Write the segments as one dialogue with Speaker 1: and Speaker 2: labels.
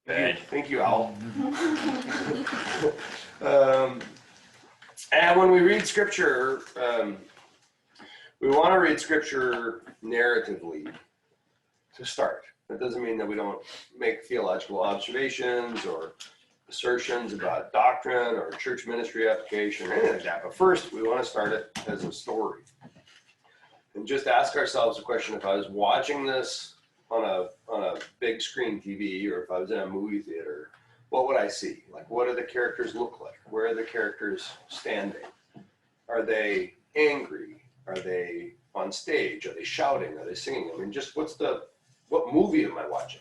Speaker 1: Thank you, Al. And when we read Scripture, we want to read Scripture narratively to start. That doesn't mean that we don't make theological observations or assertions about doctrine or church ministry application or anything like that. But first, we want to start it as a story. And just ask ourselves the question, if I was watching this on a big screen TV, or if I was in a movie theater, what would I see? Like, what do the characters look like? Where are the characters standing? Are they angry? Are they on stage? Are they shouting? Are they singing? I mean, just what movie am I watching?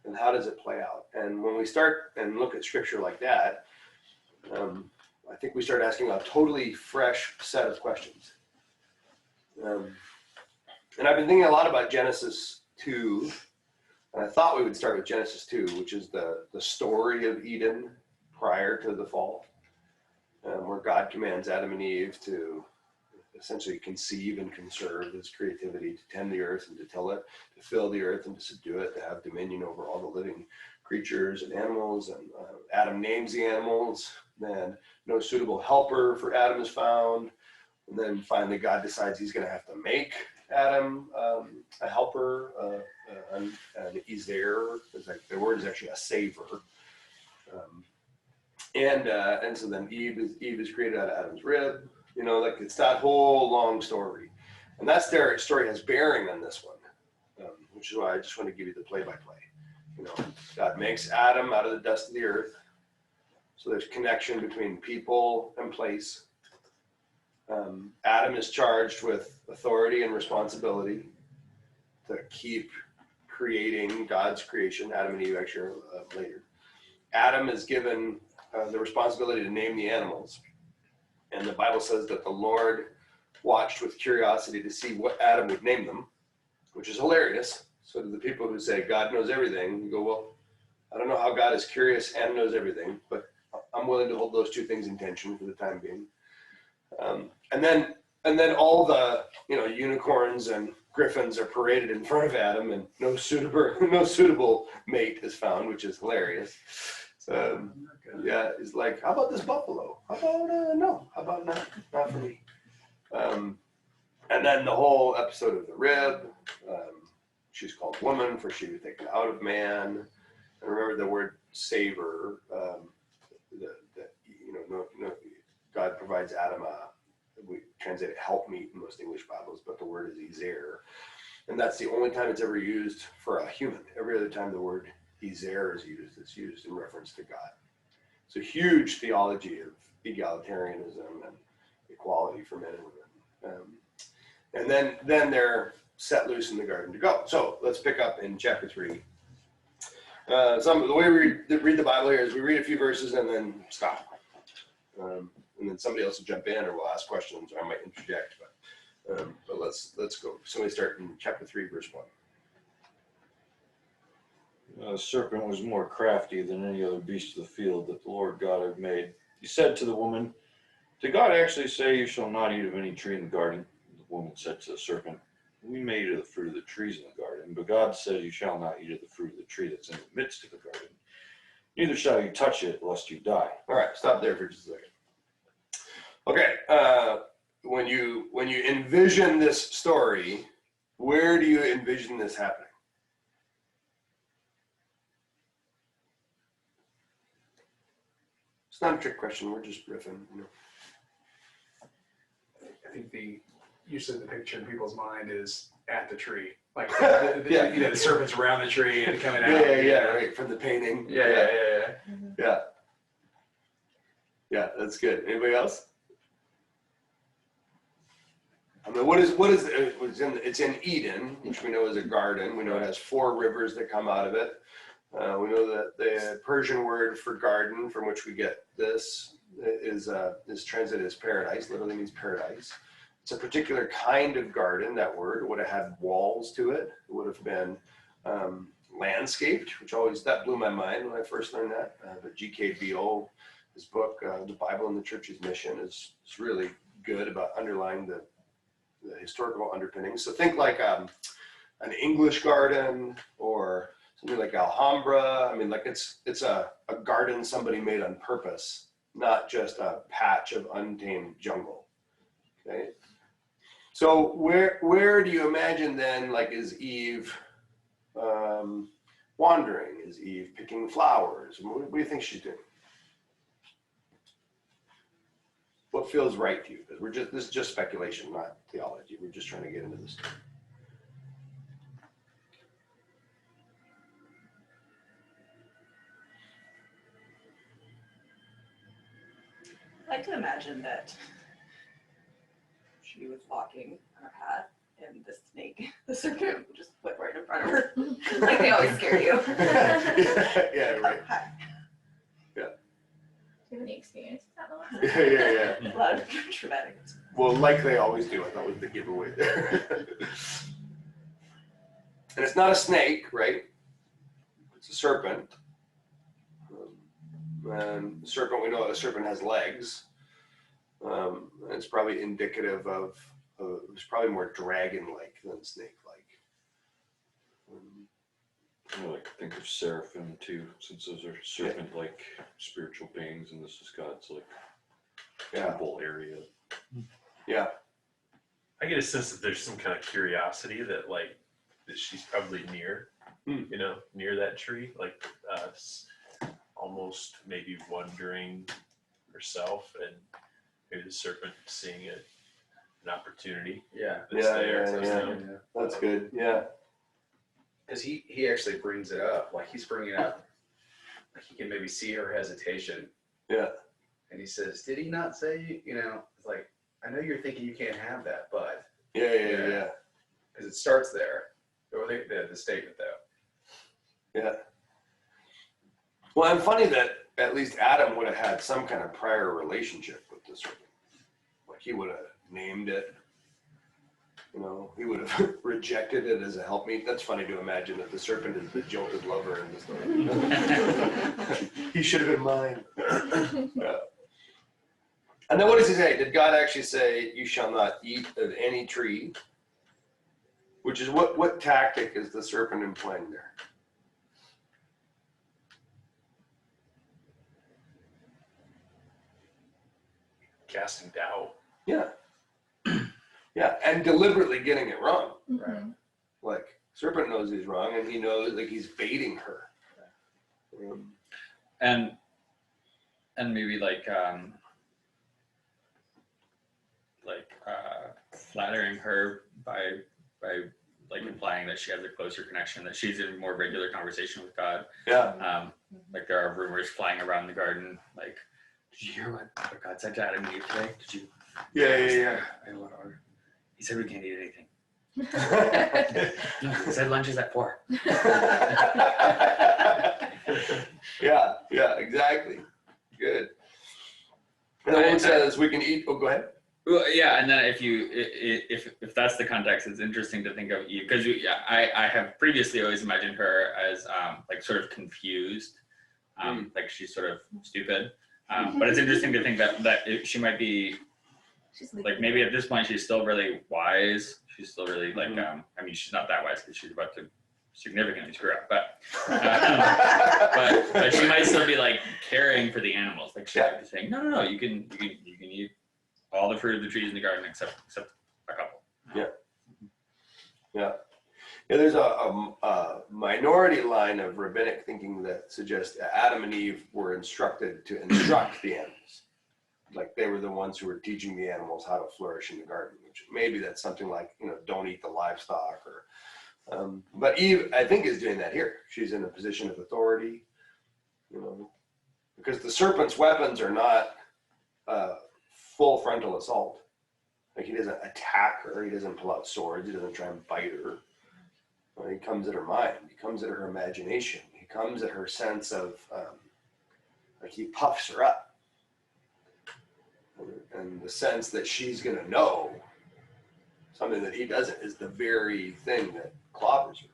Speaker 1: And how does it play out? And when we start and look at Scripture like that, I think we start asking a totally fresh set of questions. And I've been thinking a lot about Genesis 2, and I thought we would start with Genesis 2, which is the story of Eden prior to the fall, where God commands Adam and Eve to essentially conceive and conserve his creativity, to tend the earth and to till it, to fill the earth and to subdue it, to have dominion over all the living creatures and animals. And Adam names the animals, then no suitable helper for Adam is found. And then finally God decides he's going to have to make Adam a helper, an Ezer. The word is actually a saver. And so then Eve is created out of Adam's rib. You know, like, it's that whole long story. And that story has bearing on this one, which is why I just want to give you the play-by-play. You know, God makes Adam out of the dust of the earth. So there's connection between people and place. Adam is charged with authority and responsibility to keep creating God's creation. Adam and Eve actually are later. Adam is given the responsibility to name the animals. And the Bible says that the Lord watched with curiosity to see what Adam would name them, which is hilarious. So to the people who say God knows everything, you go, well, I don't know how God is curious and knows everything, but I'm willing to hold those two things in tension for the time being. And then all the unicorns and griffins are paraded in front of Adam, and no suitable mate is found, which is hilarious. Yeah, it's like, how about this buffalo? How about no? How about not for me? And then the whole episode of the rib. She's called woman, for she was taken out of man. And remember the word saver. God provides Adam we translate it helpmeet in most English Bibles, but the word is Ezer. And that's the only time it's ever used for a human. Every other time the word Ezer is used, it's used in reference to God. It's a huge theology of egalitarianism and equality for men and women. And then they're set loose in the garden to go. So let's pick up in chapter 3. The way we read the Bible here is we read a few verses and then stop. And then somebody else will jump in, or we'll ask questions, or I might interject. But let's go. Somebody start in chapter 3, verse
Speaker 2: 1. The serpent was more crafty than any other beast of the field that the Lord God had made. He said to the woman, "Did God actually say you shall not eat of any tree in the garden?" The woman said to the serpent, "We may eat of the fruit of the trees in the garden, but God said you shall not eat of the fruit of the tree that's in the midst of the garden. Neither shall you touch it, lest you die."
Speaker 1: All right, stop there for just a second. Okay, when you envision this story, where do you envision this happening? It's not a trick question. We're just riffing.
Speaker 3: I think usually the picture in people's mind is at the tree, like the serpent's around the tree and coming out.
Speaker 1: Yeah, right, from the painting.
Speaker 3: Yeah.
Speaker 1: Yeah, that's good. Anybody else? I mean, it's in Eden, which we know is a garden. We know it has 4 rivers that come out of it. We know that the Persian word for garden, from which we get this, is translated as paradise. Literally means paradise. It's a particular kind of garden. That word would have had walls to it. It would have been landscaped, which that blew my mind when I first learned that. But G.K. Beale, his book, The Bible and the Church's Mission, is really good about underlying the historical underpinnings. So think like an English garden, or something like Alhambra. I mean, like it's a garden somebody made on purpose, not just a patch of untamed jungle. Okay. So where do you imagine then, like, is Eve wandering? Is Eve picking flowers? What do you think she's doing? What feels right to you? Because this is just speculation, not theology. We're just trying to get into this.
Speaker 4: I like to imagine that she was walking on her path and the snake, the serpent, just went right in front of her. Like they always scare you.
Speaker 1: Yeah, right.
Speaker 4: Hi.
Speaker 5: Do you have any experience with that, Melissa?
Speaker 1: Yeah.
Speaker 4: A lot of traumatic.
Speaker 1: Well, like they always do. I thought was the giveaway there. And it's not a snake, right? It's a serpent. And the serpent, we know a serpent has legs. And it's probably indicative of, it's probably more dragon-like than snake-like.
Speaker 2: I like to think of seraphim too, since those are serpent-like spiritual beings, and this is God's like temple area.
Speaker 1: Yeah.
Speaker 6: I get a sense that there's some kind of curiosity that like that she's probably near, you know, near that tree, like almost maybe wondering herself, and maybe the serpent seeing it an opportunity.
Speaker 3: Yeah.
Speaker 6: That's there.
Speaker 1: Yeah. That's good. Yeah.
Speaker 3: Because he actually brings it up, like he's bringing up, like he can maybe see her hesitation.
Speaker 1: Yeah.
Speaker 3: And he says, did he not say, you know, it's like, I know you're thinking you can't have that, but.
Speaker 1: Yeah.
Speaker 3: Because it starts there, or the statement though.
Speaker 1: Yeah. Well, and funny that at least Adam would have had some kind of prior relationship with the serpent. Like he would have named it. You know, he would have rejected it as a helpmeet. That's funny to imagine that the serpent is the jilted lover in the story. He should have been mine. Yeah. And then what does he say? Did God actually say, you shall not eat of any tree? Which is what tactic is the serpent employing there?
Speaker 6: Casting doubt.
Speaker 1: Yeah. Yeah, and deliberately getting it wrong.
Speaker 3: Right.
Speaker 1: Like, serpent knows he's wrong, and he knows, like, he's baiting her.
Speaker 7: And maybe flattering her by like implying that she has a closer connection, that she's in more regular conversation with God.
Speaker 1: Yeah.
Speaker 7: Like there are rumors flying around the garden, like, did you hear what God said to Adam and Eve today? Did you?
Speaker 1: Yeah.
Speaker 7: He said we can't eat anything. No, he said lunch is at 4.
Speaker 1: Yeah, exactly. Good. And the one says we can eat. Oh, go ahead.
Speaker 7: Well, yeah, and then if that's the context, it's interesting to think of Eve, because I have previously always imagined her as like sort of confused, like she's sort of stupid. But it's interesting to think that she might be like, maybe at this point she's still really wise. She's still really like I mean, she's not that wise because she's about to significantly screw up, but but she might still be like caring for the animals. Like she might be saying, no, you can eat all the fruit of the trees in the garden except a couple.
Speaker 1: Yeah. There's a minority line of rabbinic thinking that suggests that Adam and Eve were instructed to instruct the animals. Like they were the ones who were teaching the animals how to flourish in the garden, which maybe that's something like, you know, don't eat the livestock or, but Eve, I think, is doing that here. She's in a position of authority, you know, because the serpent's weapons are not full frontal assault. Like he doesn't attack her. He doesn't pull out swords. He doesn't try and bite her. He comes at her mind. He comes at her imagination. He comes at her sense of, like he puffs her up. And the sense that she's going to know something that he doesn't is the very thing that clobbers her.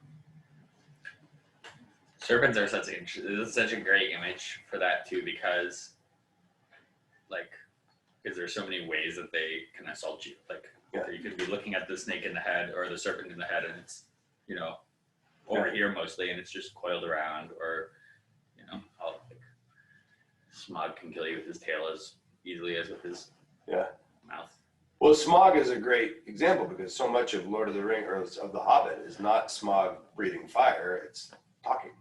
Speaker 7: Serpents are such a great image for that too, because there's so many ways that they can assault you. Like you could be looking at the snake in the head or the serpent in the head, and it's, you know, over here mostly, and it's just coiled around, or how like Smog can kill you with his tail as easily as with his mouth.
Speaker 1: Well, Smog is a great example because so much of Lord of the Ring or of The Hobbit is not Smog breathing fire; it's talking.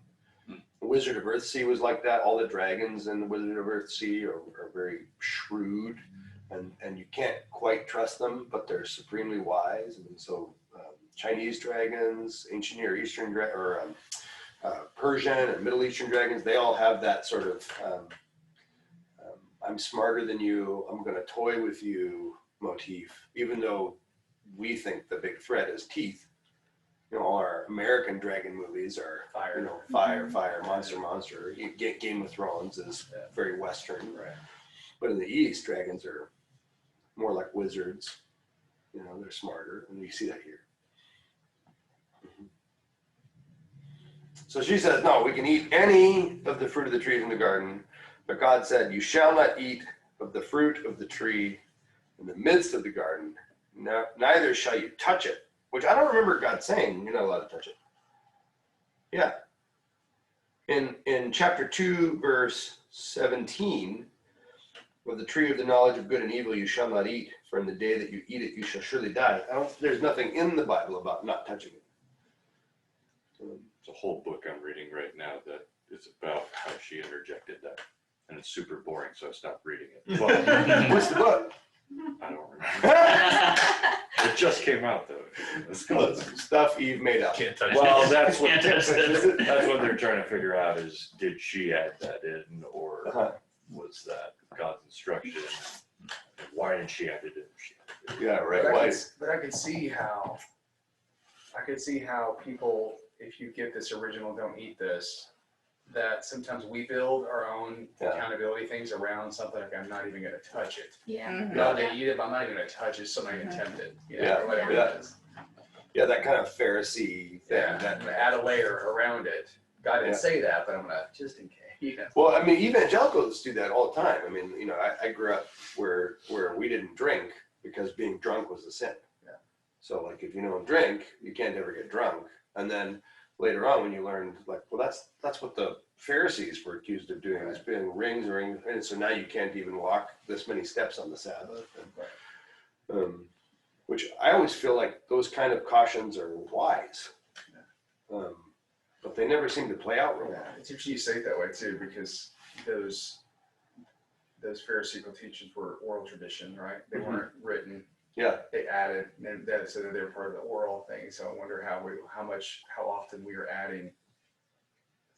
Speaker 1: The Wizard of Earthsea was like that. All the dragons in the Wizard of Earthsea are very shrewd, and you can't quite trust them, but they're supremely wise. And so Chinese dragons, ancient Near Eastern Persian and Middle Eastern dragons, they all have that sort of I'm smarter than you, I'm going to toy with you motif, even though we think the big threat is teeth. All our American dragon movies are
Speaker 3: Fire.
Speaker 1: Fire, monster. Game of Thrones is very Western.
Speaker 3: Right.
Speaker 1: But in the East, dragons are more like wizards. They're smarter, and you see that here. So she says, no, we can eat any of the fruit of the trees in the garden, but God said, you shall not eat of the fruit of the tree in the midst of the garden, neither shall you touch it. Which I don't remember God saying, you're not allowed to touch it. Yeah. In chapter 2, verse 17, of the tree of the knowledge of good and evil you shall not eat, for in the day that you eat it you shall surely die. There's nothing in the Bible about not touching it.
Speaker 2: It's a whole book I'm reading right now that is about how she interjected that. And it's super boring, so I stopped reading it. But
Speaker 1: What's the book?
Speaker 2: I don't remember. It just came out, though.
Speaker 1: It's called Stuff Eve Made Up.
Speaker 6: Can't touch
Speaker 2: Well,
Speaker 6: it.
Speaker 2: that's what
Speaker 7: Can't touch this.
Speaker 2: that's what they're trying to figure out is, did she add that in, or was that God's instruction? Why did she add it in?
Speaker 1: Yeah, right.
Speaker 3: But I could see how people, if you get this original "don't eat this," that sometimes we build our own accountability things around something like I'm not even going to touch it.
Speaker 5: Yeah.
Speaker 3: No, they eat it, but I'm not even going to touch it, so I'm not going to tempt it. Or whatever it is.
Speaker 1: Yeah, that kind of Pharisee thing.
Speaker 3: Yeah, I'm going to add a layer around it. God didn't say that, but I'm going to, just in case.
Speaker 1: Well, I mean, evangelicals do that all the time. I mean, I grew up where we didn't drink because being drunk was a sin.
Speaker 3: Yeah.
Speaker 1: So, like, if you don't drink, you can't ever get drunk. And then later on, when you learned, like, well, that's what the Pharisees were accused of doing, is being rings, and so now you can't even walk this many steps on the Sabbath. And, which I always feel like those kind of cautions are wise. But they never seem to play out real well.
Speaker 3: It's interesting you say it that way too, because those Pharisaical teachings were oral tradition, right? They weren't written.
Speaker 1: Yeah.
Speaker 3: They added, and so they're part of the oral thing. So I wonder how often we are adding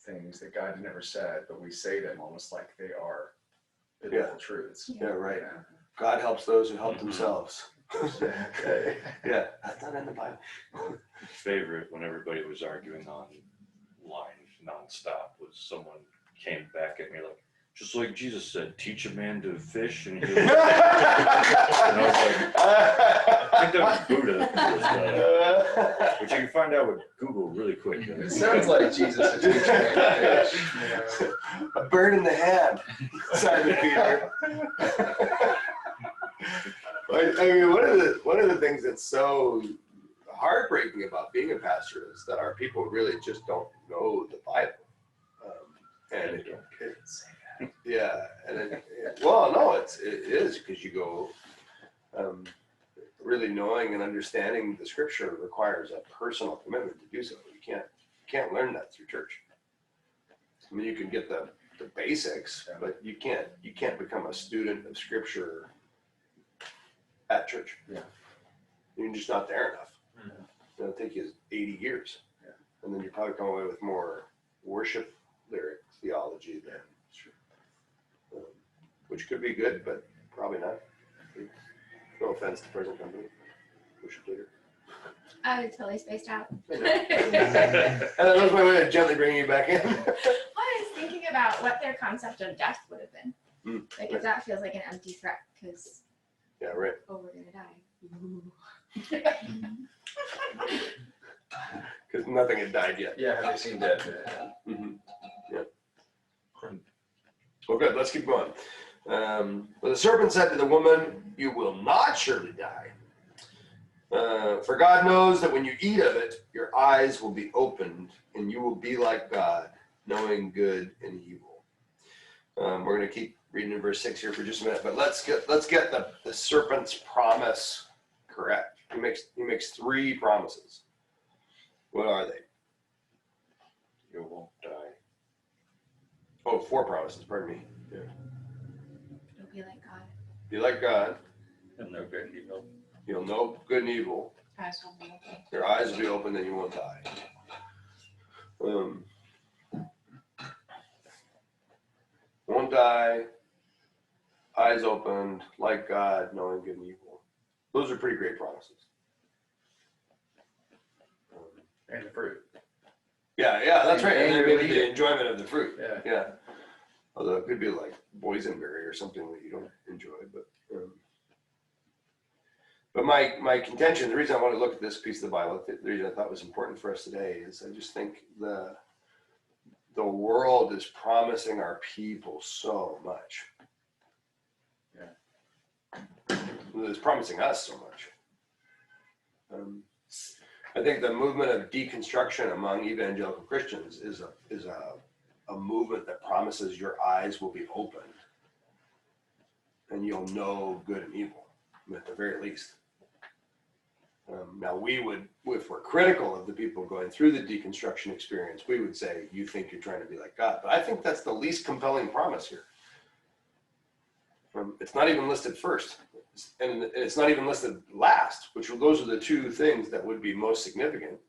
Speaker 3: things that God never said, but we say them almost like they are biblical truths.
Speaker 1: Yeah, right. God helps those who help themselves. Yeah, that's not in the Bible.
Speaker 2: Favorite when everybody was arguing on line nonstop was someone came back at me like, just like Jesus said, teach a man to fish, and, and I was like, I think that was Buddha, which you can find out with Google really quick.
Speaker 3: It sounds like Jesus is teaching.
Speaker 1: A bird in the hand, Simon Peter. I mean, one of the things that's so heartbreaking about being a pastor is that our people really just don't know the Bible, and it is because you go really knowing and understanding the Scripture requires a personal commitment to do so. You can't learn that through church. I mean, you can get the basics, but you can't become a student of Scripture at church.
Speaker 3: Yeah.
Speaker 1: You're just not there enough. It'll take you 80 years.
Speaker 3: Yeah. And
Speaker 1: then you probably come away with more worship lyric theology than, which could be good, but probably not. No offense to present company, worship leader.
Speaker 5: I totally spaced out.
Speaker 1: And that was my way of gently bringing you back in.
Speaker 5: I was thinking about what their concept of death would have been. Like, if that feels like an empty threat, because
Speaker 1: yeah, right.
Speaker 5: Oh, we're gonna die.
Speaker 1: Because nothing had died yet.
Speaker 3: Yeah, have you seen Dead?
Speaker 1: Yeah. Well, good. Let's keep going. But the serpent said to the woman, "You will not surely die. For God knows that when you eat of it, your eyes will be opened, and you will be like God, knowing good and evil. We're going to keep reading in verse 6 here for just a minute, but let's get the serpent's promise correct. He makes 3 promises. What are they?
Speaker 2: You won't die.
Speaker 1: Oh, 4 promises, pardon me. Yeah.
Speaker 5: It'll be like God.
Speaker 1: Be like God.
Speaker 7: And no good and evil.
Speaker 1: You'll know good and evil.
Speaker 5: Eyes will be open.
Speaker 1: Your eyes will be open, then you won't die. Won't die. Eyes opened, like God, knowing good and evil. Those are pretty great promises.
Speaker 3: And the fruit.
Speaker 1: Yeah, that's right. And
Speaker 3: And
Speaker 1: maybe
Speaker 3: eat
Speaker 1: the
Speaker 3: it.
Speaker 1: enjoyment of the fruit.
Speaker 3: Yeah.
Speaker 1: Yeah. Although it could be like boysenberry or something that you don't enjoy. But my contention, the reason I want to look at this piece of the Bible, the reason I thought was important for us today is I just think the world is promising our people so much.
Speaker 3: Yeah.
Speaker 1: It's promising us so much. I think the movement of deconstruction among evangelical Christians is a movement that promises your eyes will be opened and you'll know good and evil, at the very least. Now we would, if we're critical of the people going through the deconstruction experience, we would say, you think you're trying to be like God. But I think that's the least compelling promise here. It's not even listed first. And it's not even listed last, which those are the 2 things that would be most significant.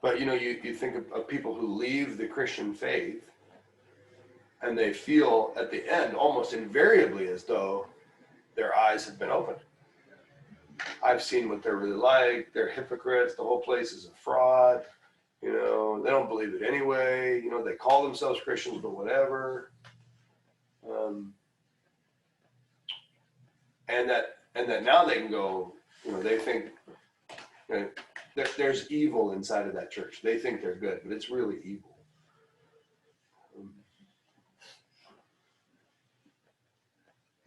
Speaker 1: But you think of people who leave the Christian faith and they feel at the end almost invariably as though their eyes have been opened. I've seen what they're really like. They're hypocrites. The whole place is a fraud. They don't believe it anyway. They call themselves Christians, but whatever. And that now they can go, they think that there's evil inside of that church. They think they're good, but it's really evil.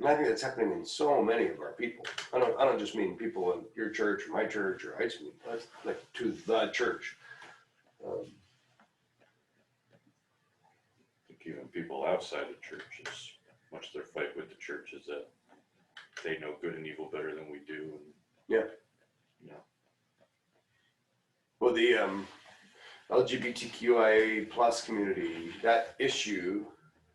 Speaker 1: And I think that's happening in so many of our people. I don't just mean people in your church or my church or I just mean that's like to the church.
Speaker 2: I think even people outside the church, as much their fight with the church is that they know good and evil better than we do. And,
Speaker 1: Yeah. Well, the LGBTQIA plus community, that issue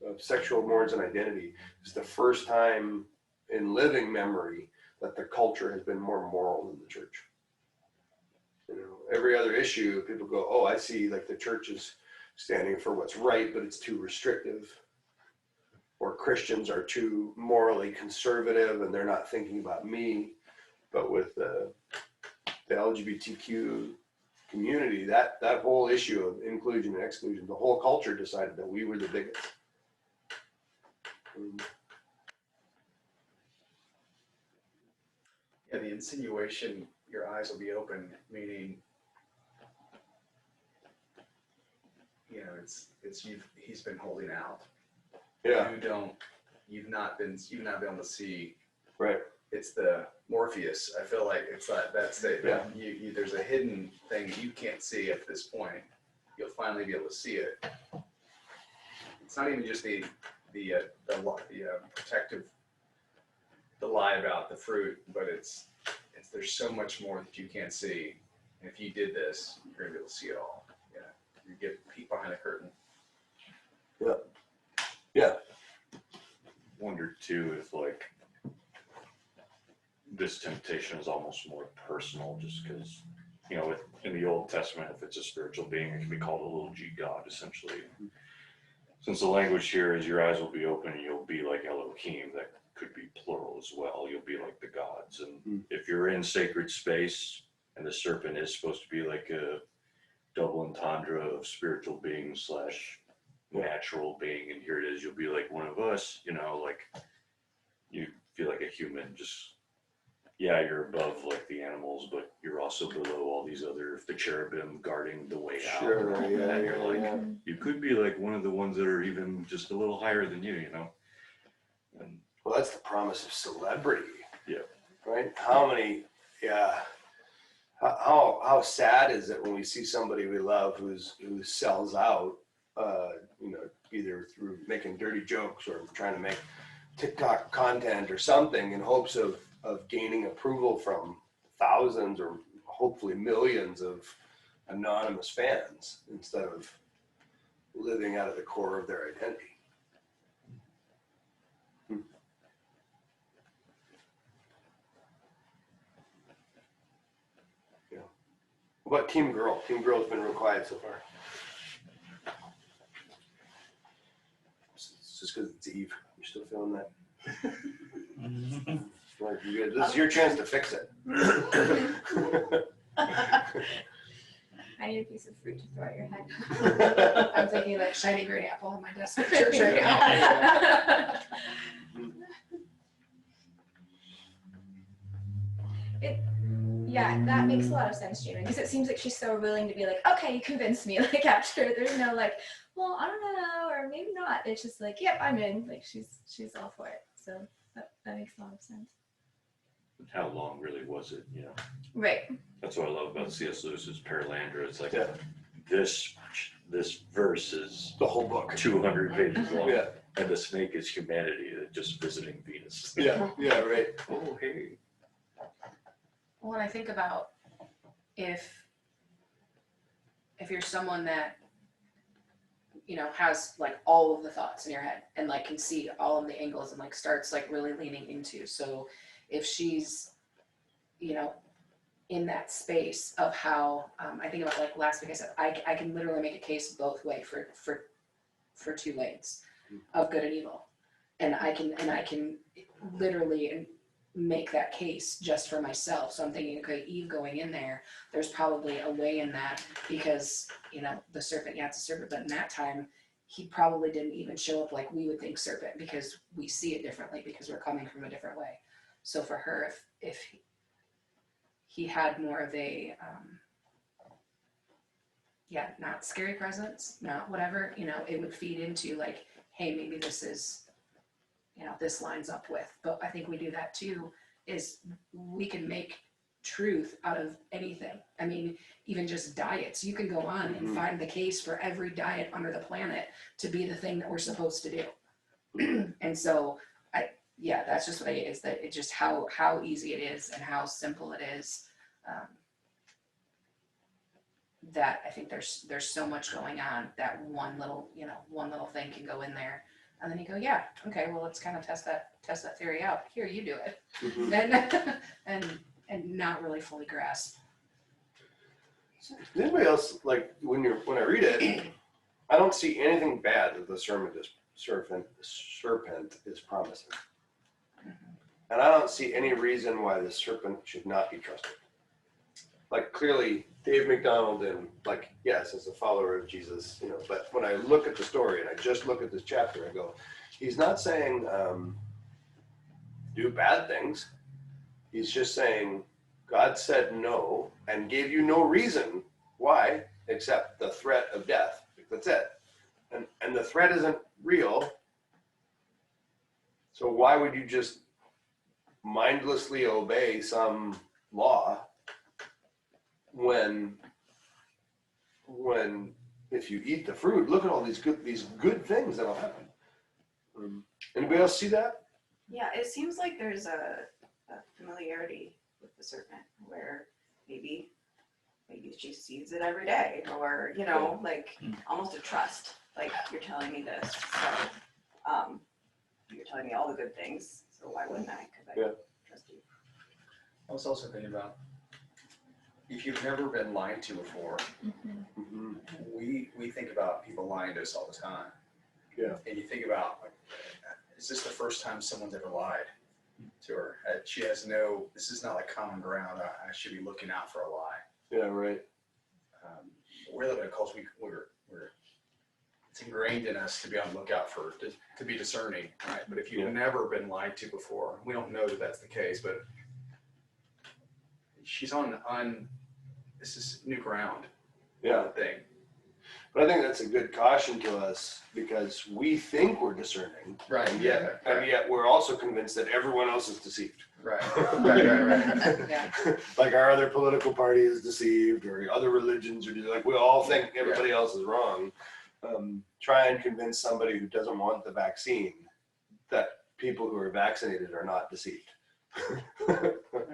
Speaker 1: of sexual mores and identity is the first time in living memory that the culture has been more moral than the church. Every other issue, people go, oh, I see, like the church is standing for what's right, but it's too restrictive. Or Christians are too morally conservative and they're not thinking about me. But with the LGBTQ community, that whole issue of inclusion and exclusion, the whole culture decided that we were the biggest.
Speaker 3: Yeah, the insinuation, your eyes will be open, meaning, he's been holding out.
Speaker 1: Yeah.
Speaker 3: You've not been able to see.
Speaker 1: Right.
Speaker 3: It's the Morpheus. I feel like it's like that's the
Speaker 1: Yeah.
Speaker 3: there's a hidden thing that you can't see at this point. You'll finally be able to see it. It's not even just the protective, the lie about the fruit, but it's there's so much more that you can't see. And if you did this, you're gonna be able to see it all. Yeah, you get a peek behind the curtain.
Speaker 1: Yeah.
Speaker 2: wonder too if like this temptation is almost more personal, just because in the Old Testament, if it's a spiritual being, it can be called a little g god essentially. Since the language here is your eyes will be open and you'll be like Elohim, that could be plural as well. You'll be like the gods. And if you're in sacred space and the serpent is supposed to be like a double entendre of spiritual being / natural being, and here it is, you'll be like one of us, like you feel like a human, just you're above like the animals, but you're also below all these other, the cherubim guarding the way out.
Speaker 1: Sure,
Speaker 2: And
Speaker 1: yeah,
Speaker 2: you're like,
Speaker 1: yeah.
Speaker 2: you could be like one of the ones that are even just a little higher than you, And
Speaker 1: Well, that's the promise of celebrity.
Speaker 2: Yeah.
Speaker 1: Right? How many, yeah. How sad is it when we see somebody we love who sells out, either through making dirty jokes or trying to make TikTok content or something in hopes of gaining approval from thousands or hopefully millions of anonymous fans instead of living out of the core of their identity. What about Team Girl? Team Girl's been real quiet so far. It's just because it's Eve. You're still feeling that? Like, you good. This is your chance to fix it.
Speaker 5: I need a piece of fruit to throw at your head.
Speaker 8: I'm thinking like shiny green apple on my desk at church right now.
Speaker 5: Yeah, that makes a lot of sense, Jamie, because it seems like she's so willing to be like, okay, you convinced me. Like after, there's no like, well, I don't know, or maybe not. It's just like, yep, I'm in. Like she's all for it. So that makes a lot of sense.
Speaker 2: How long really was it? You know,
Speaker 5: Right.
Speaker 2: that's what I love about C.S. Lewis's Paralandra. It's like,
Speaker 1: Yeah.
Speaker 2: this verse is
Speaker 1: The whole book.
Speaker 2: 200 pages long,
Speaker 1: Yeah.
Speaker 2: and the snake is humanity just visiting Venus.
Speaker 1: Yeah. Yeah. Right.
Speaker 2: Oh, hey.
Speaker 8: Well, when I think about if you're someone that, you know, has like all of the thoughts in your head and like can see all of the angles and like starts like really leaning into. So if she's, you know, in that space of how, I think about like last week I said, I can literally make a case both way for two lanes of good and evil. And I can literally make that case just for myself. So I'm thinking, okay, Eve going in there's probably a way in that because, you know, the serpent, yeah, it's a serpent, but in that time, he probably didn't even show up like we would think serpent because we see it differently because we're coming from a different way. So for her, if he had more of a, not scary presence, not whatever, you know, it would feed into like, hey, maybe this is, you know, this lines up with. But I think we do that too, is we can make truth out of anything. I mean, even just diets. You can go on and find the case for every diet under the planet to be the thing that we're supposed to do. And so, that's just what I is that it just how easy it is and how simple it is. That I think there's so much going on that one little thing can go in there. And then you go, yeah, okay, well, let's kind of test that theory out. Here, you do it, and not really fully grasp.
Speaker 1: Anybody else like when I read it, I don't see anything bad that the serpent is promising, and I don't see any reason why the serpent should not be trusted. Like clearly, Dave McDonald and like yes, as a follower of Jesus, you know. But when I look at the story and I just look at this chapter, I go, he's not saying do bad things. He's just saying God said no and gave you no reason why except the threat of death. That's it. And the threat isn't real. So why would you just mindlessly obey some law when if you eat the fruit, look at all these good things that'll happen. Anybody else see that?
Speaker 4: Yeah, it seems like there's a familiarity with the serpent where maybe she sees it every day, or you know, like almost a trust. Like you're telling me this, so you're telling me all the good things. So why wouldn't I? Because I trust you.
Speaker 3: I was also thinking about if you've never been lied to before, we think about people lying to us all the time.
Speaker 1: Yeah.
Speaker 3: And you think about, like, is this the first time someone's ever lied to her? She has this is not like common ground. I should be looking out for a lie.
Speaker 1: Yeah, right.
Speaker 3: We're living in a culture it's ingrained in us to be on the lookout to be discerning, right? But if you've never been lied to before, we don't know that that's the case, but she's on this is new ground.
Speaker 1: Yeah.
Speaker 3: Thing.
Speaker 1: But I think that's a good caution to us because we think we're discerning,
Speaker 3: Right.
Speaker 1: and yet we're also convinced that everyone else is deceived.
Speaker 3: Right. Right.
Speaker 8: Yeah.
Speaker 1: Like our other political party is deceived, or other religions are like we all think everybody else is wrong. Try and convince somebody who doesn't want the vaccine that people who are vaccinated are not deceived.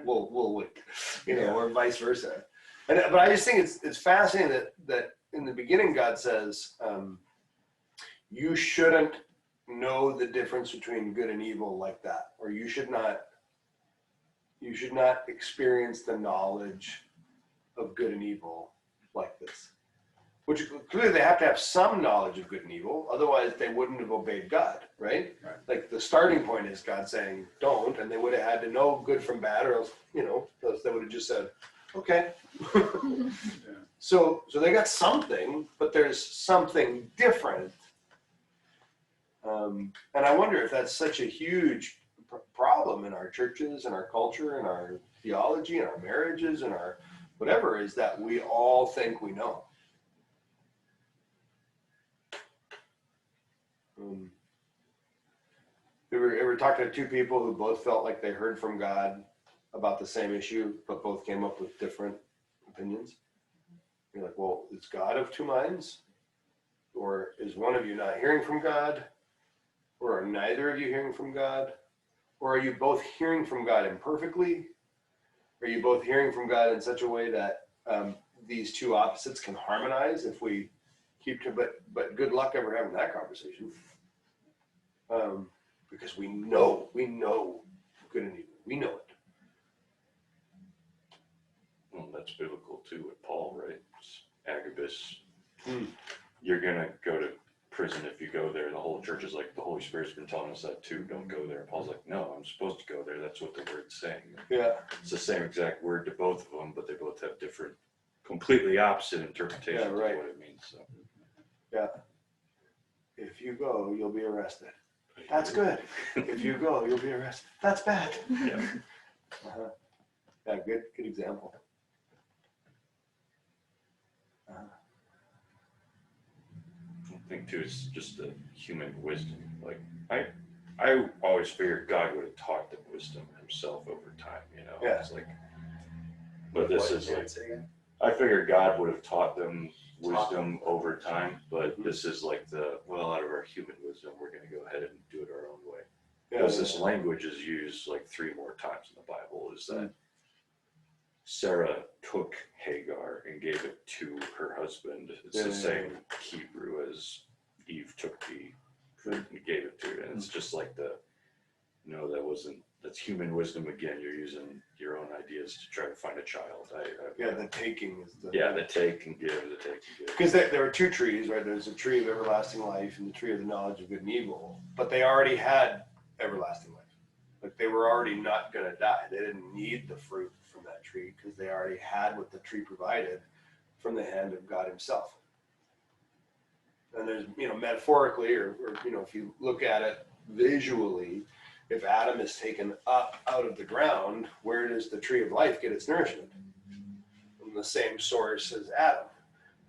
Speaker 1: we'll wait, or vice versa. But I just think it's fascinating that in the beginning God says you shouldn't know the difference between good and evil like that, or you should not experience the knowledge of good and evil like this. Which clearly they have to have some knowledge of good and evil, otherwise they wouldn't have obeyed God, right? Like the starting point is God saying don't, and they would have had to know good from bad, or else, else they would have just said, okay. So they got something, but there's something different. And I wonder if that's such a huge problem in our churches, in our culture, in our theology, in our marriages, in our whatever, is that we all think we know. Ever talked to two people who both felt like they heard from God about the same issue, but both came up with different opinions? You're like, well, is God of two minds? Or is one of you not hearing from God? Or are neither of you hearing from God? Or are you both hearing from God imperfectly? Are you both hearing from God in such a way that these two opposites can harmonize if we keep to, but good luck ever having that conversation. Because we know good and evil. We know it.
Speaker 2: Well, that's biblical too with Paul, right? It's Agabus. You're going to go to prison if you go there. The whole church is like, the Holy Spirit's been telling us that too. Don't go there. Paul's like, no, I'm supposed to go there. That's what the word's saying.
Speaker 1: Yeah.
Speaker 2: It's the same exact word to both of them, but they both have different, completely opposite interpretations of what it means. So.
Speaker 1: Yeah. If you go, you'll be arrested. That's good. If you go, you'll be arrested. That's bad.
Speaker 2: Yeah.
Speaker 1: Yeah, good example.
Speaker 2: I think too, it's just the human wisdom. Like I always figured God would have taught them wisdom himself over time,
Speaker 1: Yeah.
Speaker 2: It's like, but this is like, I figured God would have taught them wisdom over time, but this is like out of our human wisdom, we're going to go ahead and do it our own way. Because this language is used like 3 more times in the Bible, is that Sarah took Hagar and gave it to her husband. It's the same Hebrew as Eve took the fruit and gave it to her. And it's just like that's human wisdom again. You're using your own ideas to try to find a child.
Speaker 1: The taking is the...
Speaker 2: Yeah, the take and give, the take and give.
Speaker 1: Because there are 2 trees, right? There's a tree of everlasting life and the tree of the knowledge of good and evil. But they already had everlasting life. Like they were already not going to die. They didn't need the fruit from that tree because they already had what the tree provided from the hand of God himself. And there's, metaphorically, or if you look at it visually, if Adam is taken up out of the ground, where does the tree of life get its nourishment? From the same source as Adam.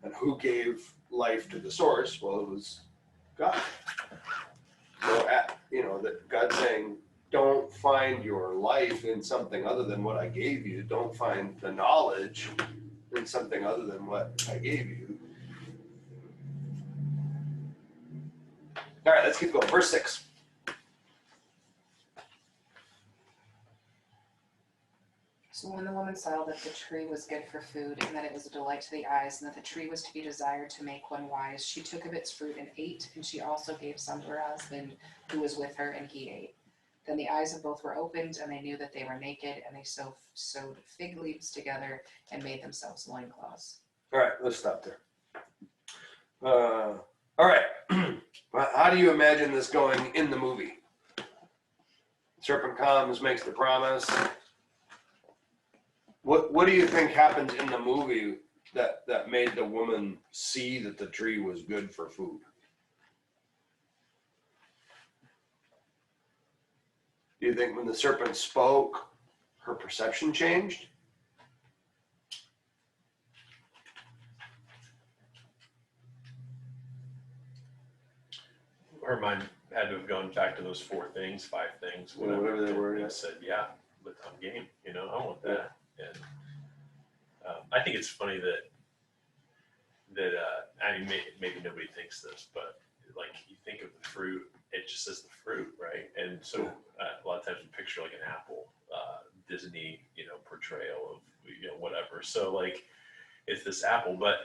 Speaker 1: And who gave life to the source? Well, it was God. So, that God's saying, don't find your life in something other than what I gave you. Don't find the knowledge in something other than what I gave you. All right, let's keep going. Verse 6.
Speaker 8: So when the woman saw that the tree was good for food, and that it was a delight to the eyes, and that the tree was to be desired to make one wise, she took of its fruit and ate, and she also gave some to her husband who was with her, and he ate. Then the eyes of both were opened, and they knew that they were naked, and they sewed fig leaves together and made themselves loincloths.
Speaker 1: All right, let's stop there. All right. How do you imagine this going in the movie? Serpent comes, makes the promise. What do you think happens in the movie that made the woman see that the tree was good for food? Do you think when the serpent spoke, her perception changed?
Speaker 6: her mind had to have gone back to those 4 things, 5 things,
Speaker 1: Whatever they were,
Speaker 6: and
Speaker 1: yeah.
Speaker 6: said, yeah, but I'm game, you know, I want that. And I think it's funny that I mean, maybe nobody thinks this, but like you think of the fruit, it just says the fruit, right? And so a lot of times we picture like an apple, Disney, you know, portrayal of, you know, whatever. So like it's this apple, but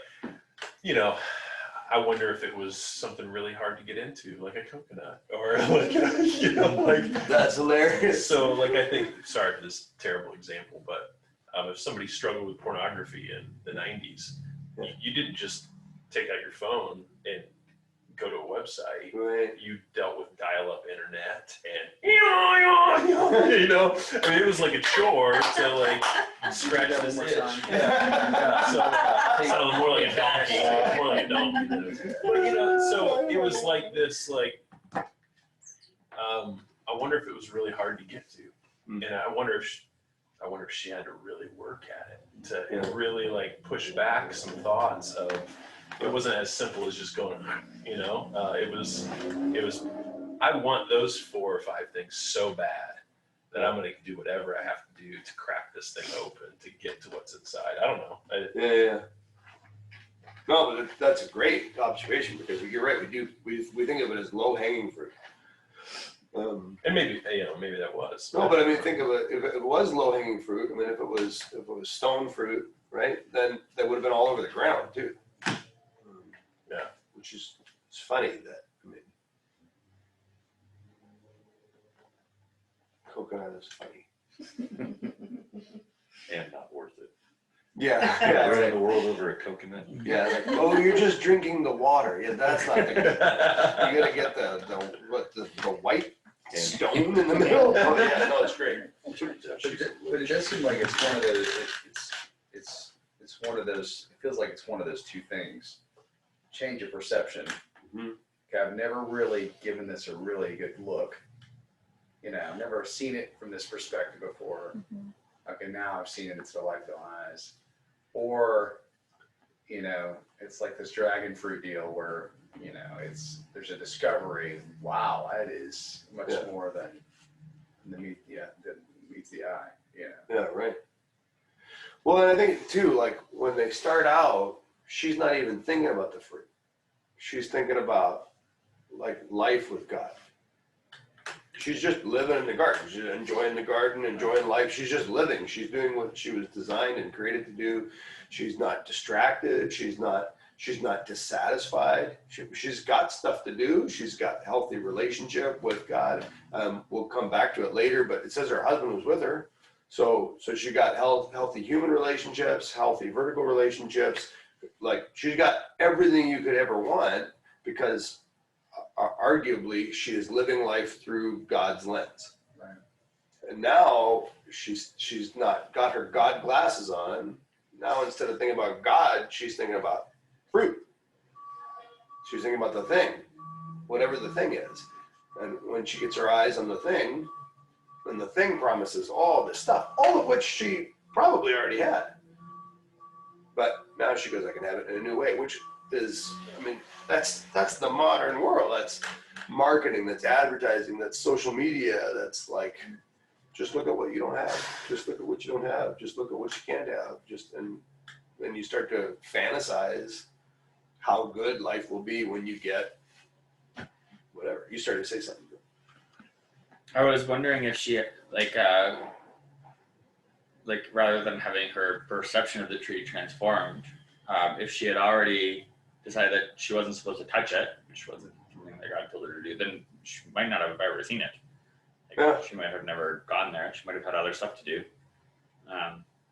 Speaker 6: you know, I wonder if it was something really hard to get into, like a coconut, or like, you know, like
Speaker 1: That's hilarious.
Speaker 6: so like I think, sorry for this terrible example, but if somebody struggled with pornography in the 90s, you didn't just take out your phone and go to a website.
Speaker 1: Right.
Speaker 6: You dealt with dial-up internet and you know, I mean, it was like a chore to like scratch this itch. So more like a donkey, more like a donkey. But you know, so it was like this, like, I wonder if it was really hard to get to, and I wonder if she had to really work at it to really like push back some thoughts of. It wasn't as simple as just going, you know. It was. I want those 4 or 5 things so bad that I'm going to do whatever I have to do to crack this thing open to get to what's inside. I don't know.
Speaker 1: Yeah. No, but that's a great observation because you're right. We think of it as low hanging fruit.
Speaker 6: And maybe maybe that was.
Speaker 1: No, but I mean, think of it. If it was low hanging fruit, I mean, if it was stone fruit, right? Then that would have been all over the ground too.
Speaker 6: Yeah.
Speaker 1: Which is it's funny that I mean, coconut is funny.
Speaker 2: And not worth it.
Speaker 1: Yeah. Yeah.
Speaker 2: Running the world over a coconut.
Speaker 1: Yeah. Like, oh, you're just drinking the water. Yeah, that's not the. You gotta get the white stone in the middle. Oh yeah, no, it's great.
Speaker 3: But it does seem like it's one of those. It's one of those. It feels like it's one of those 2 things. Change of perception.
Speaker 1: Mm-hmm.
Speaker 3: Okay, I've never really given this a really good look. You know, I've never seen it from this perspective before. Okay, now I've seen it. It's delightful eyes. Or, you know, it's like this dragon fruit deal where, you know, there's a discovery. Wow, that is much more than meets the eye. Yeah.
Speaker 1: Yeah, right. Well, and I think too, like when they start out, she's not even thinking about the fruit. She's thinking about like life with God. She's just living in the garden. She's enjoying the garden, enjoying life. She's just living. She's doing what she was designed and created to do. She's not distracted. She's not dissatisfied. She's got stuff to do. She's got a healthy relationship with God. We'll come back to it later, but it says her husband was with her. So she got healthy human relationships, healthy vertical relationships. Like she's got everything you could ever want because arguably she is living life through God's lens.
Speaker 3: Right.
Speaker 1: And now she's not got her God glasses on. Now instead of thinking about God, she's thinking about fruit. She's thinking about the thing, whatever the thing is. And when she gets her eyes on the thing, and the thing promises all this stuff, all of which she probably already had. But now she goes, I can have it in a new way, which is, I mean, that's the modern world. That's marketing, that's advertising, that's social media, that's like, just look at what you don't have. Just look at what you don't have. Just look at what you can't have. And then you start to fantasize how good life will be when you get whatever. You started to say something.
Speaker 7: I was wondering if she like rather than having her perception of the tree transformed, if she had already decided that she wasn't supposed to touch it, which wasn't something that God told her to do, then she might not have ever seen it. Like, she might have never gone there. She might have had other stuff to do.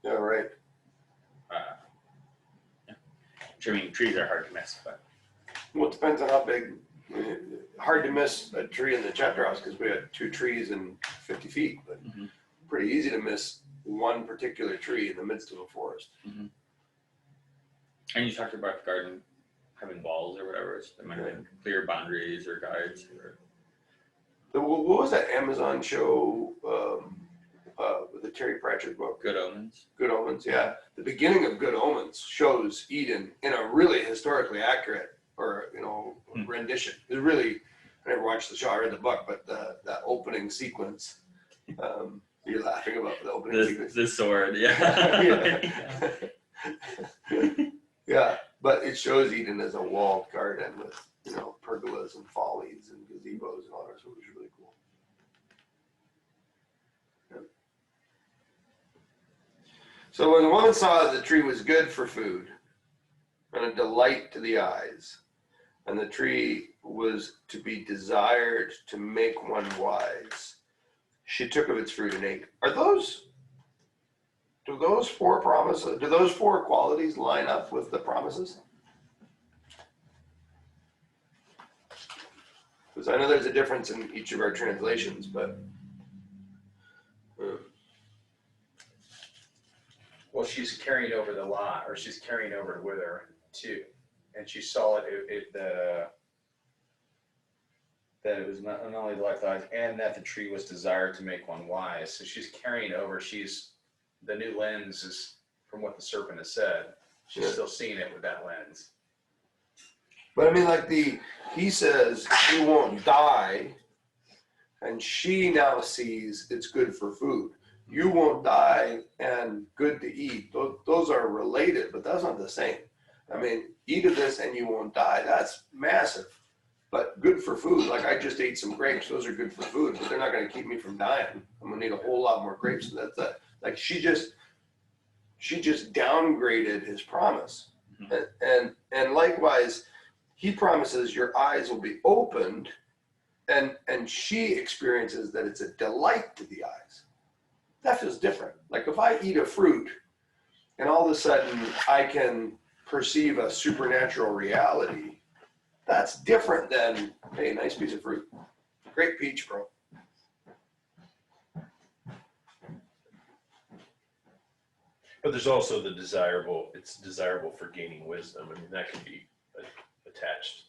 Speaker 1: Yeah, right.
Speaker 7: I mean, trees are hard to miss, but
Speaker 1: Well, it depends on how big. Hard to miss a tree in the chapter house because we had 2 trees in 50 feet, but pretty easy to miss one particular tree in the midst of a forest.
Speaker 7: And you talked about the garden having walls or whatever. So there might have been clear boundaries or guides.
Speaker 1: What was that Amazon show with the Terry Pratchett book?
Speaker 7: Good Omens.
Speaker 1: Good Omens, yeah. The beginning of Good Omens shows Eden in a really historically accurate or rendition. It's really, never watched the show, I read the book, but that opening sequence, you're laughing about the opening sequence.
Speaker 7: The sword, yeah.
Speaker 1: Yeah, but it shows Eden as a walled garden with, pergolas and follies and gazebos and all that, so it was really cool. Yeah. So when the woman saw that the tree was good for food and a delight to the eyes, and the tree was to be desired to make one wise, she took of its fruit and ate. Do those four qualities line up with the promises? Because I know there's a difference in each of our translations, but
Speaker 3: Well, she's carrying over the lot, or she's carrying over it with her too, and she saw that it was not only the life eyes, and that the tree was desired to make one wise. So she's carrying over. The new lens is from what the serpent has said. She's still seeing it with that lens.
Speaker 1: But I mean, he says you won't die, and she now sees it's good for food. You won't die and good to eat. Those are related, but that's not the same. I mean, eat of this and you won't die. That's massive. But good for food. Like I just ate some grapes. Those are good for food, but they're not going to keep me from dying. I'm going to need a whole lot more grapes. And that's like she just downgraded his promise. Mm-hmm. And likewise, he promises your eyes will be opened, and she experiences that it's a delight to the eyes. That feels different. Like if I eat a fruit and all of a sudden I can perceive a supernatural reality, that's different than, hey, nice piece of fruit. Great peach, bro.
Speaker 6: But there's also it's desirable for gaining wisdom. I mean, that can be attached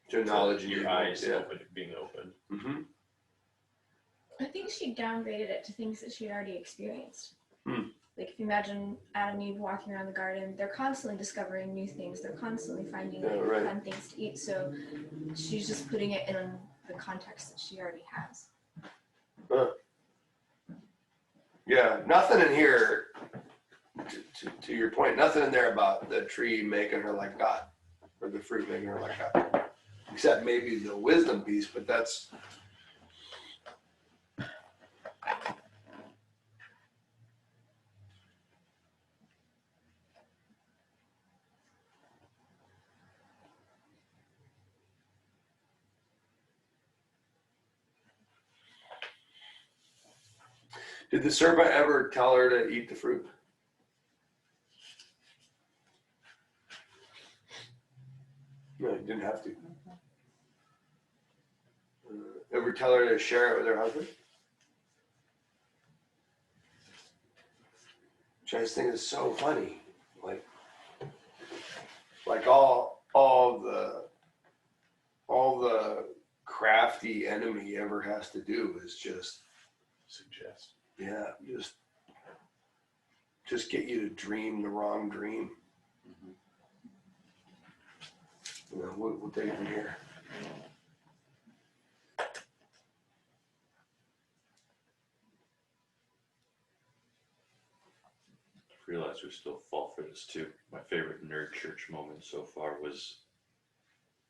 Speaker 1: to knowledge.
Speaker 6: Your eyes being open.
Speaker 1: Mm-hmm.
Speaker 5: I think she downgraded it to things that she had already experienced.
Speaker 1: Hmm.
Speaker 5: Like if you imagine Adam and Eve walking around the garden, they're constantly discovering new things. They're constantly finding fun things to eat. So she's just putting it in the context that she already has.
Speaker 1: Yeah, nothing in here, to your point, nothing in there about the tree making her like God, or the fruit making her like God. Except maybe the wisdom piece, but that's... Did the serpent ever tell her to eat the fruit? No, he didn't have to. Ever tell her to share it with her husband? Which I just think is so funny. Like all the crafty enemy ever has to do is just
Speaker 6: Suggest.
Speaker 1: Yeah, just get you to dream the wrong dream. Mm-hmm. We'll take it from here.
Speaker 2: I realize we still fall for this too. My favorite nerd church moment so far was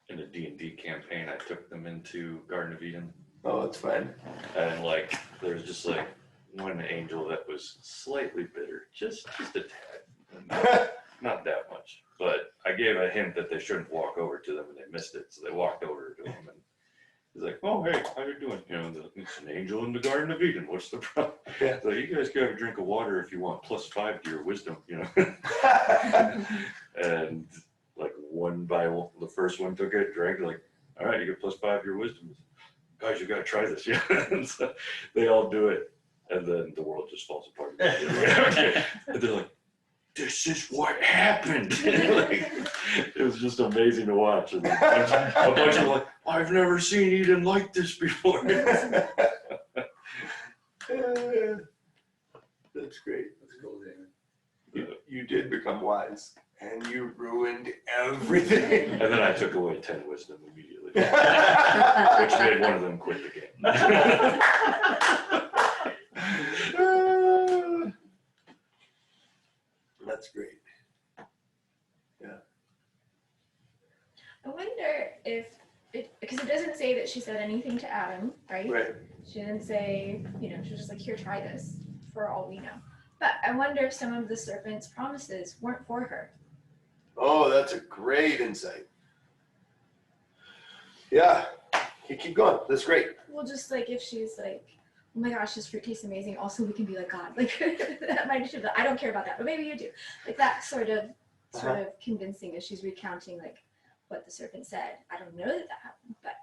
Speaker 2: in a D&D campaign. I took them into Garden of Eden.
Speaker 1: Oh, that's fine.
Speaker 2: And there's just one angel that was slightly bitter, just a tad, not that much. But I gave a hint that they shouldn't walk over to them, and they missed it. So they walked over to him, and he's like, "Oh, hey, how you doing? It's an angel in the Garden of Eden. What's the problem?"
Speaker 1: Yeah.
Speaker 2: So you guys can have a drink of water if you want, +5 to your wisdom, And one by one, the first one took it, drank, all right, you get +5 to your wisdom. Guys, you got to try this, yeah. And so they all do it, and then the world just falls apart. And they're like, "This is what happened." It was just amazing to watch. And a bunch of like, "I've never seen Eden like this before."
Speaker 1: That's great.
Speaker 3: That's cool, David.
Speaker 1: You did become wise, and you ruined everything.
Speaker 2: And then I took away 10 wisdom immediately. which made one of them quit the game.
Speaker 1: That's great.
Speaker 5: I wonder if because it doesn't say that she said anything to Adam, right?
Speaker 1: Right.
Speaker 5: She didn't say, she was just like, here, try this, for all we know. But I wonder if some of the serpent's promises weren't for her.
Speaker 1: Oh, that's a great insight. Yeah. You keep going. That's great.
Speaker 5: Well, just like if she's like, oh my gosh, this fruit tastes amazing. Also, we can be like God. Like that might just be, I don't care about that, but maybe you do. Like that sort of convincing as she's recounting like what the serpent said. I don't know that happened, but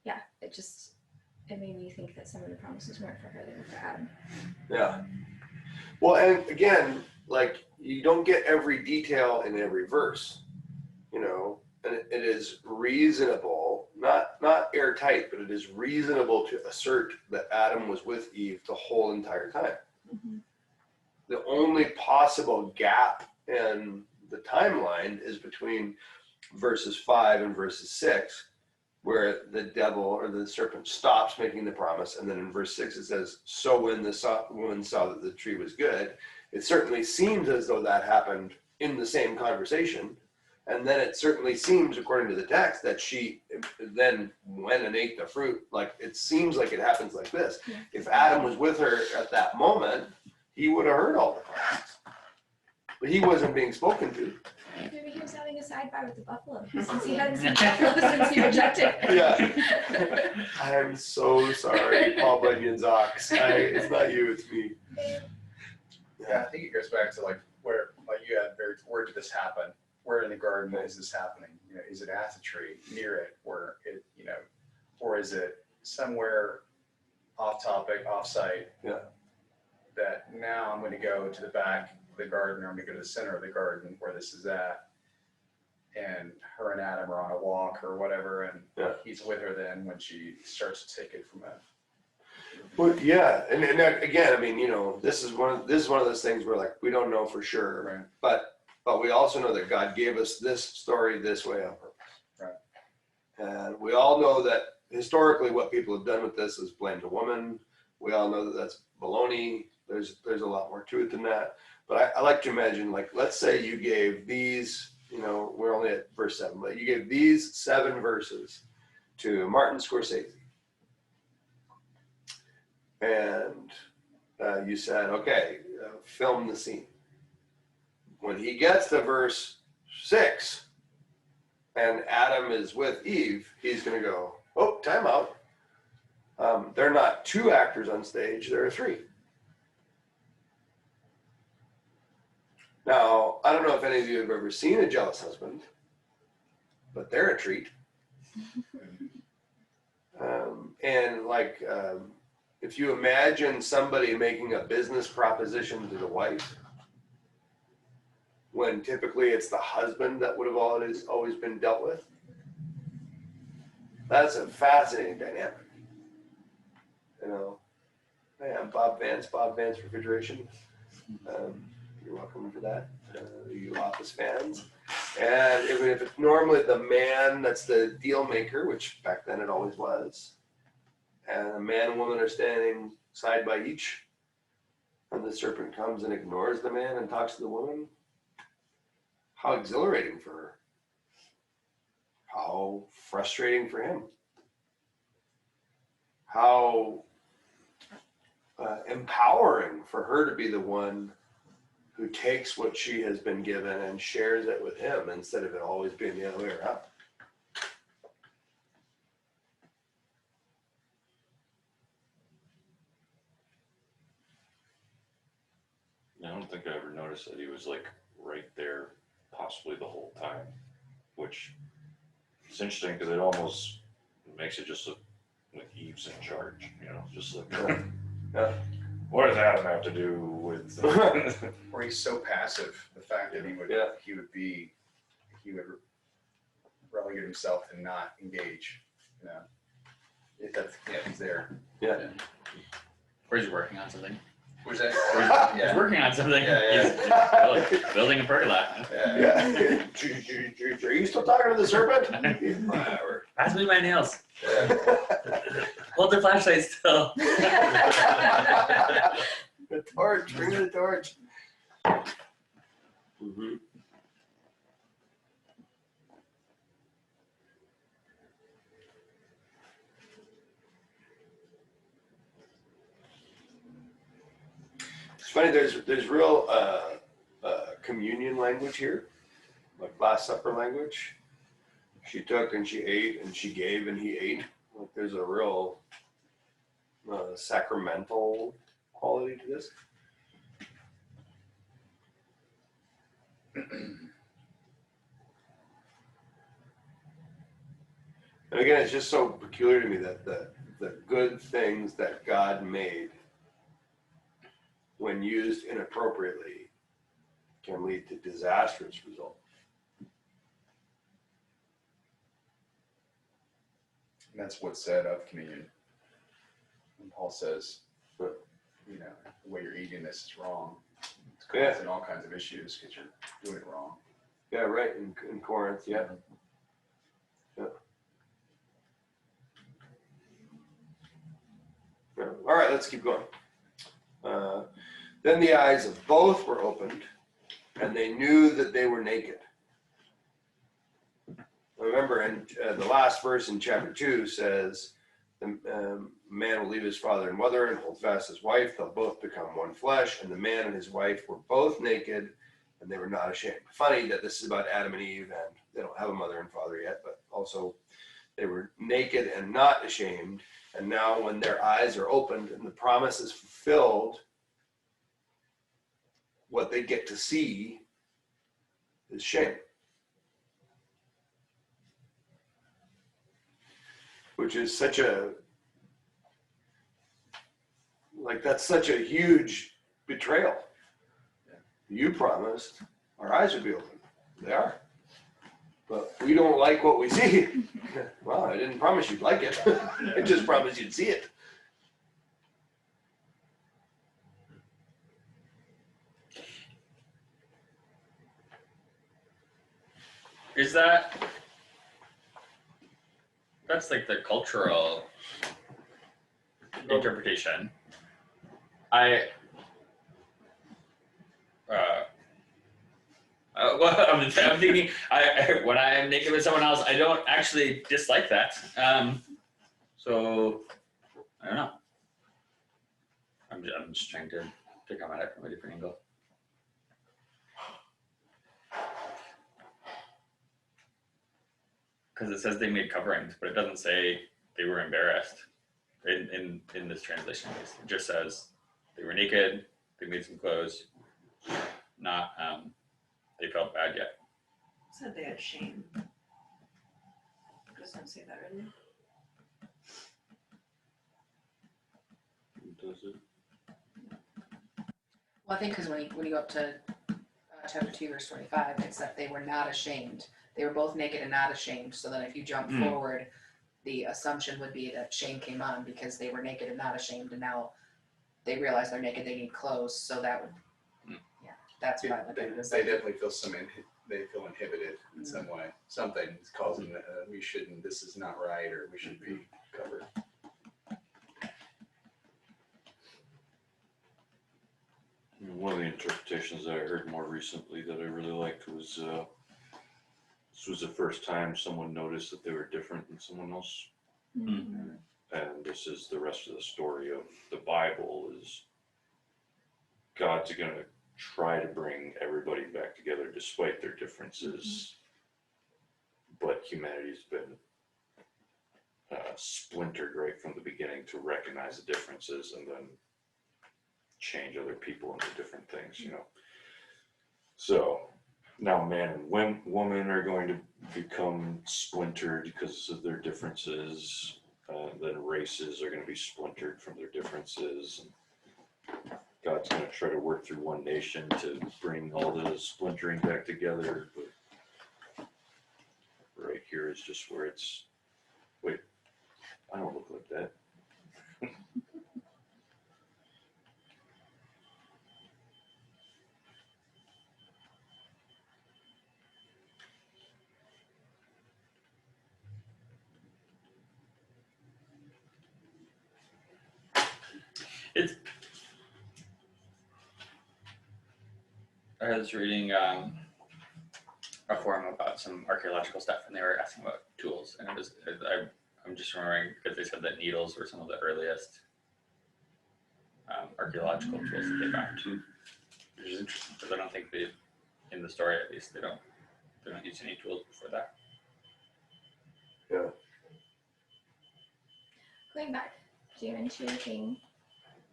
Speaker 5: yeah, it made me think that some of the promises weren't for her, they were for Adam.
Speaker 1: Yeah. Well, and again, like you don't get every detail in every verse, and it is reasonable, not airtight, but it is reasonable to assert that Adam was with Eve the whole entire time.
Speaker 5: Mm-hmm.
Speaker 1: The only possible gap in the timeline is between verses 5 and verses 6, where the devil or the serpent stops making the promise, and then in verse 6 it says, so when the woman saw that the tree was good, it certainly seems as though that happened in the same conversation, and then it certainly seems, according to the text, that she then went and ate the fruit. Like, it seems like it happens like this.
Speaker 5: Yeah.
Speaker 1: If Adam was with her at that moment, he would have heard all the promises, but he wasn't being spoken to.
Speaker 5: Maybe he was having a sidebar with the buffalo since he hadn't seen buffalo since he rejected.
Speaker 1: Yeah. I'm so sorry, Paul Bunyan's ox. It's not you, it's me.
Speaker 3: Yeah, I think it goes back to like where, like you had where did this happen? Where in the garden is this happening? Is it at the tree, near it, where it, or is it somewhere off topic, off site?
Speaker 1: Yeah.
Speaker 3: That now I'm going to go to the back of the garden, or I'm going to go to the center of the garden where this is at, and her and Adam are on a walk or whatever, and he's with her then when she starts to take it from him.
Speaker 1: Well, yeah, and again, I mean, this is one of those things where like we don't know for sure,
Speaker 3: Right.
Speaker 1: but we also know that God gave us this story this way on purpose.
Speaker 3: Right.
Speaker 1: And we all know that historically, what people have done with this is blamed a woman. We all know that that's baloney. There's a lot more to it than that. But I like to imagine, like, let's say you gave these, we're only at verse 7, but you gave these 7 verses to Martin Scorsese. And you said, okay, film the scene. When he gets to verse 6 and Adam is with Eve, he's going to go, oh, time out. There are not 2 actors on stage, there are 3. Now, I don't know if any of you have ever seen A Jealous Husband, but they're a treat. If you imagine somebody making a business proposition to the wife, when typically it's the husband that would have always been dealt with, that's a fascinating dynamic. Hey, I'm Bob Vance Refrigeration. You're welcome for that, you Office fans. And if it's normally the man that's the deal maker, which back then it always was, and a man and woman are standing side by each, and the serpent comes and ignores the man and talks to the woman, how exhilarating for her. How frustrating for him. How empowering for her to be the one who takes what she has been given and shares it with him instead of it always being the other way around.
Speaker 2: I don't think I ever noticed that he was like right there, possibly the whole time, which is interesting because it almost makes it just look like Eve's in charge, just like,
Speaker 1: Yeah.
Speaker 2: what does Adam have to do with?
Speaker 3: Or he's so passive, the fact that he would relegate himself to not engage, if he's there.
Speaker 1: Yeah.
Speaker 7: Or he's working on something.
Speaker 6: Where's that?
Speaker 7: He's
Speaker 6: Yeah.
Speaker 7: working on something.
Speaker 6: Yeah,
Speaker 7: He's building a pergola.
Speaker 6: Yeah.
Speaker 1: Are you still talking to the serpent?
Speaker 7: Pass me my nails.
Speaker 6: Yeah.
Speaker 7: Hold the flashlight still.
Speaker 1: The torch, bring me the torch. Mhm. It's funny, there's real communion language here, like Last Supper language. She took and she ate and she gave and he ate. Like there's a real sacramental quality to this. And again, it's just so peculiar to me that the good things that God made, when used inappropriately, can lead to disastrous results.
Speaker 3: And that's what's said of communion. When Paul says, but you know, the way you're eating this is wrong. It's causing all kinds of issues because you're doing it wrong.
Speaker 1: Yeah, right, in Corinth, yeah. Yeah. Yeah. All right, let's keep going. Then the eyes of both were opened, and they knew that they were naked. Remember, in the last verse in chapter 2 says, the man will leave his father and mother and hold fast his wife. They'll both become one flesh. And the man and his wife were both naked, and they were not ashamed. Funny that this is about Adam and Eve, and they don't have a mother and father yet, but also they were naked and not ashamed. And now when their eyes are opened and the promise is fulfilled, what they get to see is shame. Which is such a, like, that's such a huge betrayal. You promised our eyes would be open. They are. But we don't like what we see. Well, I didn't promise you'd like it. I just promised you'd see it.
Speaker 7: Is that's like the cultural interpretation. Well, I'm thinking, when I am naked with someone else, I don't actually dislike that. So I don't know. I'm just trying to come at it from a different angle. Because it says they made coverings, but it doesn't say they were embarrassed in this translation. It just says they were naked, they made some clothes, not they felt bad yet.
Speaker 4: Said they had shame. Just don't say that really.
Speaker 2: Does it?
Speaker 8: Well, I think because when you go up to chapter 2, verse 25, it's that they were not ashamed. They were both naked and not ashamed. So then if you jump forward, the assumption would be that shame came on because they were naked and not ashamed, and now they realize they're naked, they need clothes. So that would, yeah, that's what I look at it as.
Speaker 3: They definitely feel they feel inhibited in some way. Something is causing we shouldn't. This is not right, or we should be covered.
Speaker 2: One of the interpretations that I heard more recently that I really liked was this was the first time someone noticed that they were different than someone else.
Speaker 5: Mm-hmm.
Speaker 2: And this is the rest of the story of the Bible is God's going to try to bring everybody back together despite their differences. But humanity's been splintered right from the beginning to recognize the differences and then change other people into different things, you know. So now man and woman are going to become splintered because of their differences. Then races are going to be splintered from their differences. And God's going to try to work through one nation to bring all the splintering back together. But right here is just where it's, wait, I don't look like that.
Speaker 7: I was reading a forum about some archaeological stuff, and they were asking about tools, and I'm just remembering because they said that needles were some of the earliest archaeological tools that they found, which is interesting because I don't think they, in the story at least, they don't use any tools before that.
Speaker 1: Yeah.
Speaker 5: Going back to your thing,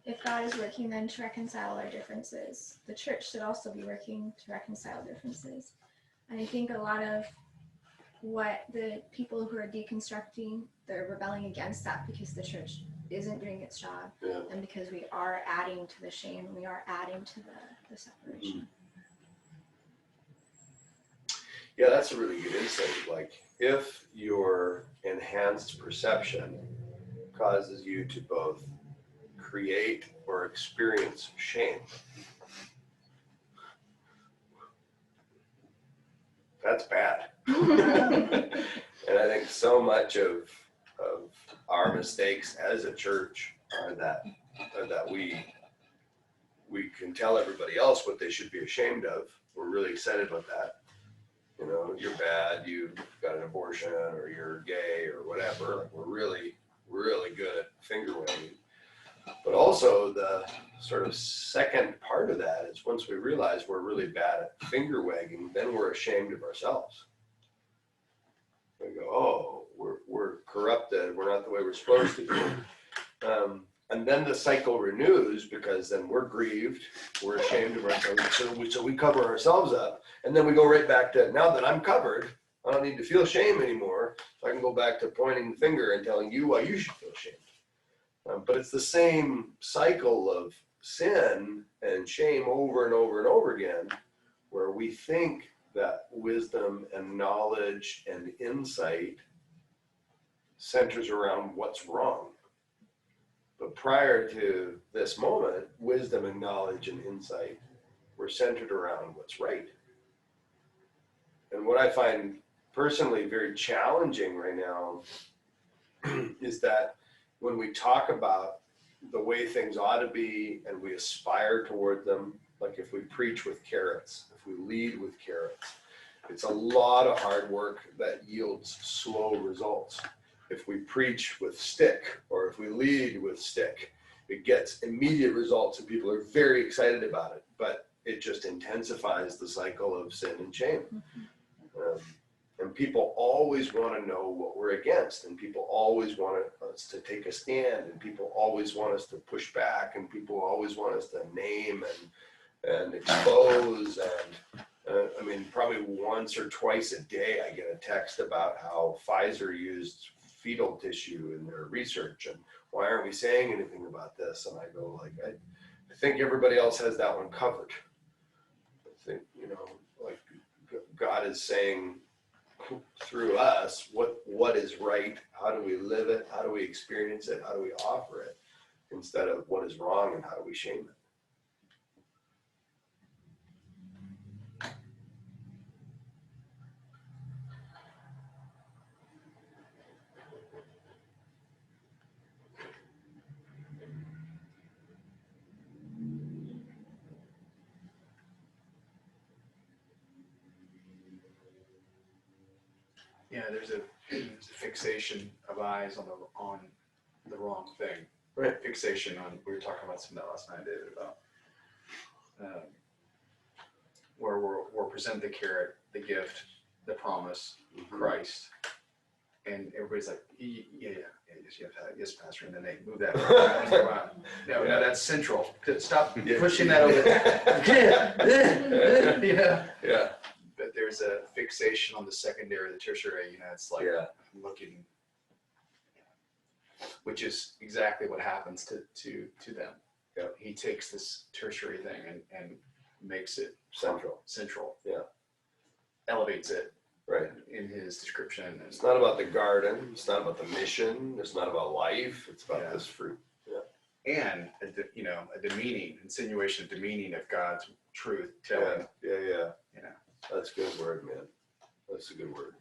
Speaker 5: if God is working then to reconcile our differences, the church should also be working to reconcile differences. And I think a lot of what the people who are deconstructing, they're rebelling against that because the church isn't doing its job,
Speaker 1: Yeah.
Speaker 5: and because we are adding to the shame, we are adding to the separation.
Speaker 1: Yeah, that's a really good insight. Like, if your enhanced perception causes you to both create or experience shame, that's bad. And I think so much of our mistakes as a church are that we can tell everybody else what they should be ashamed of. We're really excited about that. You know, you're bad, you've got an abortion, or you're gay, or whatever. Like, we're really, really good at finger wagging. But also the sort of second part of that is once we realize we're really bad at finger wagging, then we're ashamed of ourselves. We go, oh, we're corrupted, we're not the way we're supposed to be. And then the cycle renews because then we're grieved, we're ashamed of ourselves, so we cover ourselves up, and then we go right back to, now that I'm covered, I don't need to feel shame anymore, so I can go back to pointing the finger and telling you why you should feel shame. But it's the same cycle of sin and shame over and over and over again, where we think that wisdom and knowledge and insight centers around what's wrong. But prior to this moment, wisdom and knowledge and insight were centered around what's right. And what I find personally very challenging right now is that when we talk about the way things ought to be and we aspire toward them, like if we preach with carrots, if we lead with carrots, it's a lot of hard work that yields slow results. If we preach with stick, or if we lead with stick, it gets immediate results and people are very excited about it, but it just intensifies the cycle of sin and shame. And people always want to know what we're against, and people always want us to take a stand, and people always want us to push back, and people always want us to name and expose. And I mean, probably once or twice a day I get a text about how Pfizer used fetal tissue in their research, and why aren't we saying anything about this? And I go, like, I think everybody else has that one covered. I think, you know, like, God is saying through us what is right, how do we live it, how do we experience it, how do we offer it, instead of what is wrong and how do we shame it.
Speaker 3: Yeah, there's a fixation of eyes on the wrong thing.
Speaker 1: Right.
Speaker 3: Fixation on, we were talking about some of that last night, David, about where we're presented the carrot, the gift, the promise, Christ, and everybody's like, yes, Pastor, and then they move that. No, that's central. Stop pushing that over.
Speaker 1: Yeah.
Speaker 3: But there's a fixation on the secondary, the tertiary. You know, it's like looking, which is exactly what happens to them.
Speaker 1: Yeah.
Speaker 3: He takes this tertiary thing and makes it central. Yeah. Elevates it.
Speaker 1: Right.
Speaker 3: In his description. And
Speaker 1: it's not about the garden. It's not about the mission. It's not about life. It's about this fruit. Yeah.
Speaker 3: And a demeaning, insinuation of demeaning of God's truth telling.
Speaker 1: Yeah.
Speaker 3: You know.
Speaker 1: That's a good word, man. That's a good word.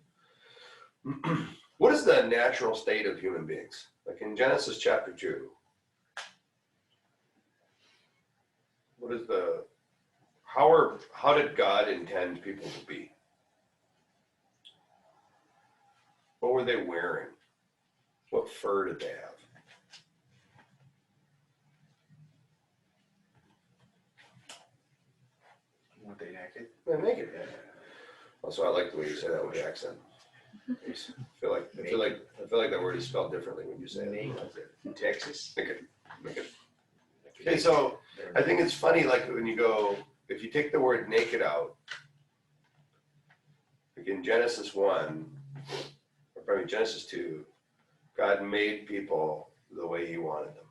Speaker 1: What is the natural state of human beings? Like in Genesis chapter 2, how did God intend people to be? What were they wearing? What fur did they have?
Speaker 3: Weren't they naked?
Speaker 1: They're naked. Also, I like the way you say that with the accent. I feel like that word is spelled differently when you say it.
Speaker 3: In Texas.
Speaker 1: Naked. Okay, so I think it's funny, like when you go, if you take the word naked out, like in Genesis 1, or probably Genesis 2, God made people the way he wanted them.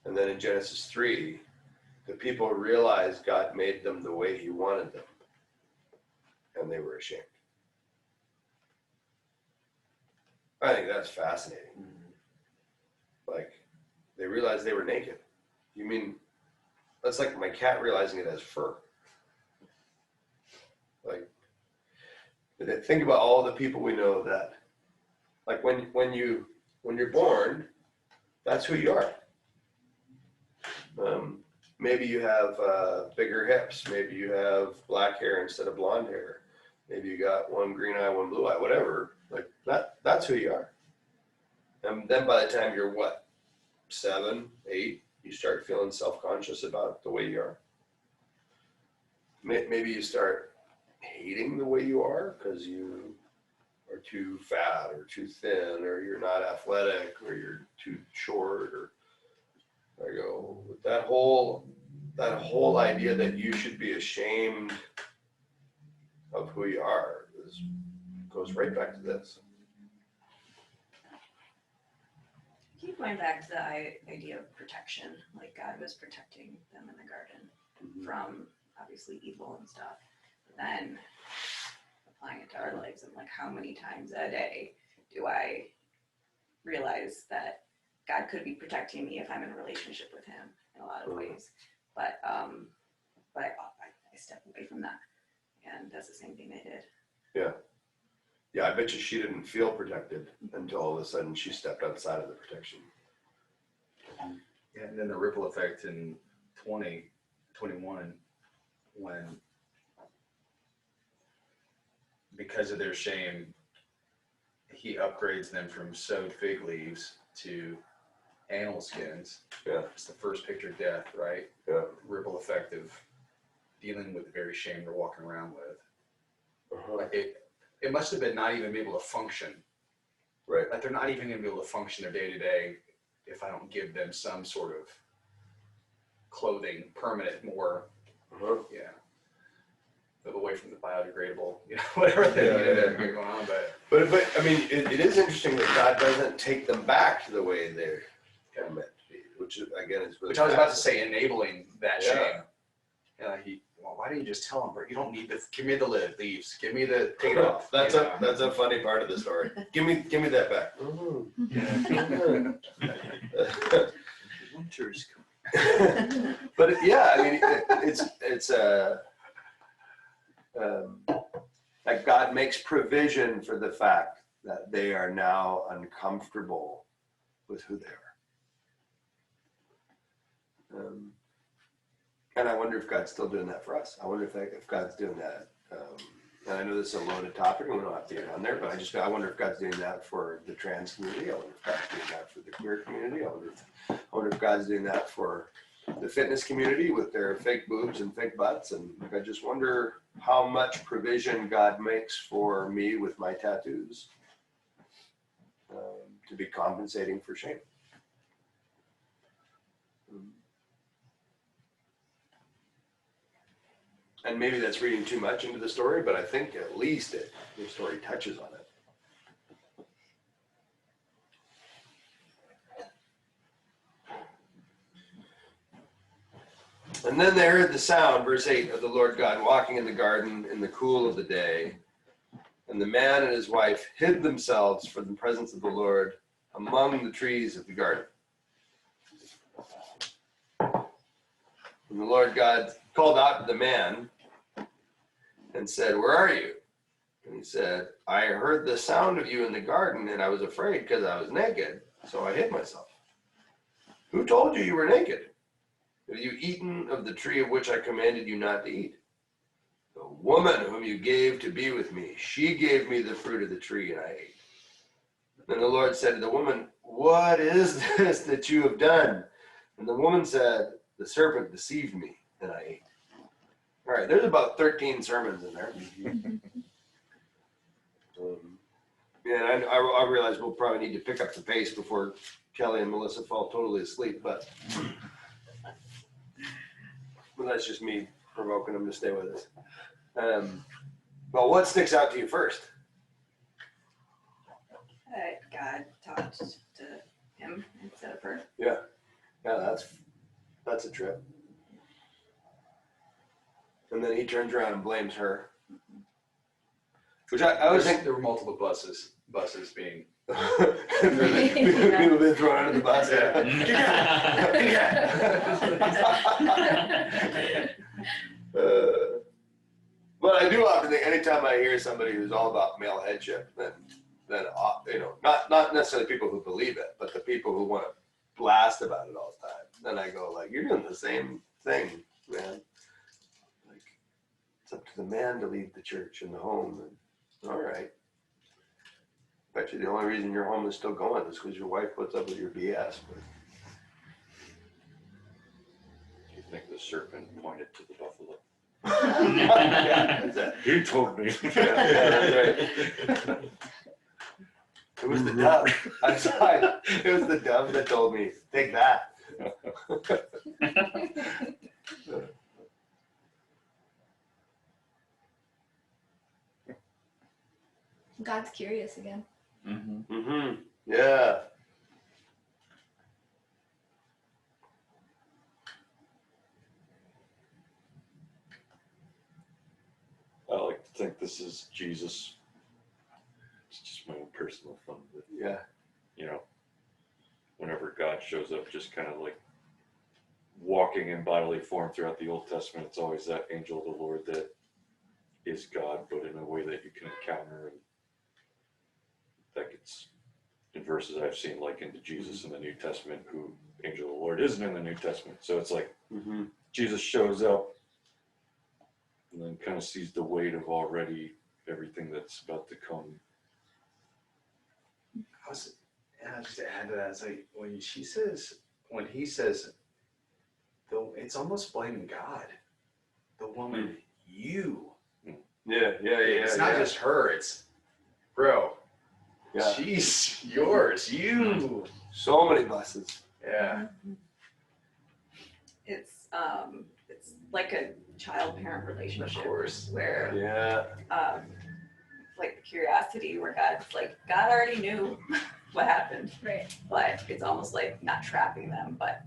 Speaker 1: And then in Genesis 3, the people realized God made them the way he wanted them. And they were ashamed. I think that's fascinating. Like, they realized they were naked. You mean, that's like my cat realizing it has fur. Like, think about all the people we know that, like when you're born, that's who you are. Maybe you have bigger hips. Maybe you have black hair instead of blonde hair. Maybe you got one green eye, one blue eye, whatever. Like that's who you are. And then by the time you're what, 7, 8, you start feeling self-conscious about the way you are. Maybe you start hating the way you are because you are too fat or too thin, or you're not athletic, or you're too short, or I go with that whole idea that you should be ashamed of who you are goes right back to this.
Speaker 4: I keep going back to the idea of protection, like God was protecting them in the garden from obviously evil and stuff. But then applying it to our lives, and like how many times a day do I realize that God could be protecting me if I'm in a relationship with him in a lot of ways. But I step away from that, and that's the same thing they did.
Speaker 1: Yeah, I bet you she didn't feel protected until all of a sudden she stepped outside of the protection.
Speaker 3: Yeah, and then the ripple effect in 2021, when because of their shame, he upgrades them from sewed fig leaves to animal skins.
Speaker 1: Yeah.
Speaker 3: It's the first picture of death, right?
Speaker 1: Yeah.
Speaker 3: Ripple effect of dealing with the very shame they're walking around with.
Speaker 1: Uh-huh.
Speaker 3: Like it must have been not even be able to function.
Speaker 1: Right.
Speaker 3: Like they're not even going to be able to function their day to day if I don't give them some sort of clothing, permanent, more, yeah, live away from the biodegradable, whatever they're going on.
Speaker 1: But I mean, it is interesting that God doesn't take them back to the way they're meant to be, which again is really.
Speaker 3: Which I was about to say, enabling that
Speaker 1: Yeah.
Speaker 3: shame. Why didn't you just tell him, bro? You don't need this. Give me the leaves. Give me the take it off.
Speaker 1: That's a funny part of the story. Give me that back.
Speaker 2: Winter's coming.
Speaker 1: But yeah, I mean, it's like God makes provision for the fact that they are now uncomfortable with who they are. And I wonder if God's still doing that for us. I wonder if God's doing that. And I know this is a loaded topic, and we don't have to get on there, but I wonder if God's doing that for the trans community. I wonder if God's doing that for the queer community. I wonder if God's doing that for the fitness community with their fake boobs and fake butts. And I just wonder how much provision God makes for me with my tattoos to be compensating for shame. And maybe that's reading too much into the story, but I think at least the story touches on it. And then they heard the sound, verse 8, of the Lord God walking in the garden in the cool of the day. And the man and his wife hid themselves from the presence of the Lord among the trees of the garden. And the Lord God called out to the man and said, "Where are you?" And he said, "I heard the sound of you in the garden, and I was afraid because I was naked, so I hid myself." "Who told you you were naked?" Have you eaten of the tree of which I commanded you not to eat? The woman whom you gave to be with me, she gave me the fruit of the tree, and I ate. Then the Lord said to the woman, what is this that you have done? And the woman said, the serpent deceived me, and I ate. All right, there's about 13 sermons in there. And I realize we'll probably need to pick up the pace before Kelly and Melissa fall totally asleep, but that's just me provoking them to stay with us. But what sticks out to you first?
Speaker 4: God talked to him instead of her.
Speaker 1: Yeah, that's a trip. And then he turns around and blames her. Which I always think
Speaker 3: there were multiple buses being.
Speaker 1: People been thrown under the bus. But I do often think anytime I hear somebody who's all about male headship, then not necessarily people who believe it, but the people who want to blast about it all the time. Then I go like, you're doing the same thing, man. Like, it's up to the man to lead the church and the home. And all right. Bet you the only reason your home is still going is because your wife puts up with your BS. But
Speaker 2: You think the serpent pointed to the buffalo?
Speaker 1: yeah, that's it.
Speaker 2: He told me.
Speaker 1: That's right. It was the dove. I'm sorry. It was the dove that told me, take that.
Speaker 5: God's curious again.
Speaker 7: Mm-hmm.
Speaker 1: Mm-hmm. Yeah.
Speaker 2: I like to think this is Jesus. It's just my own personal fun. But,
Speaker 1: Yeah.
Speaker 2: Whenever God shows up, just kind of like walking in bodily form throughout the Old Testament, it's always that angel of the Lord that is God, but in a way that you can encounter. And that gets in verses I've seen like into Jesus in the New Testament, who angel of the Lord isn't in the New Testament. So it's like
Speaker 1: Mm-hmm.
Speaker 2: Jesus shows up and then kind of sees the weight of already everything that's about to come.
Speaker 3: Just to add to that, it's like when he says, though, it's almost blaming God. The woman, you.
Speaker 1: Yeah.
Speaker 3: It's not just her. It's, bro.
Speaker 1: Yeah.
Speaker 3: She's yours. You.
Speaker 1: So many buses.
Speaker 3: Yeah.
Speaker 4: It's like a child-parent relationship.
Speaker 3: Of course.
Speaker 4: Where
Speaker 1: Yeah.
Speaker 4: like curiosity, where God's like, God already knew what happened,
Speaker 5: Right.
Speaker 4: but it's almost like not trapping them, but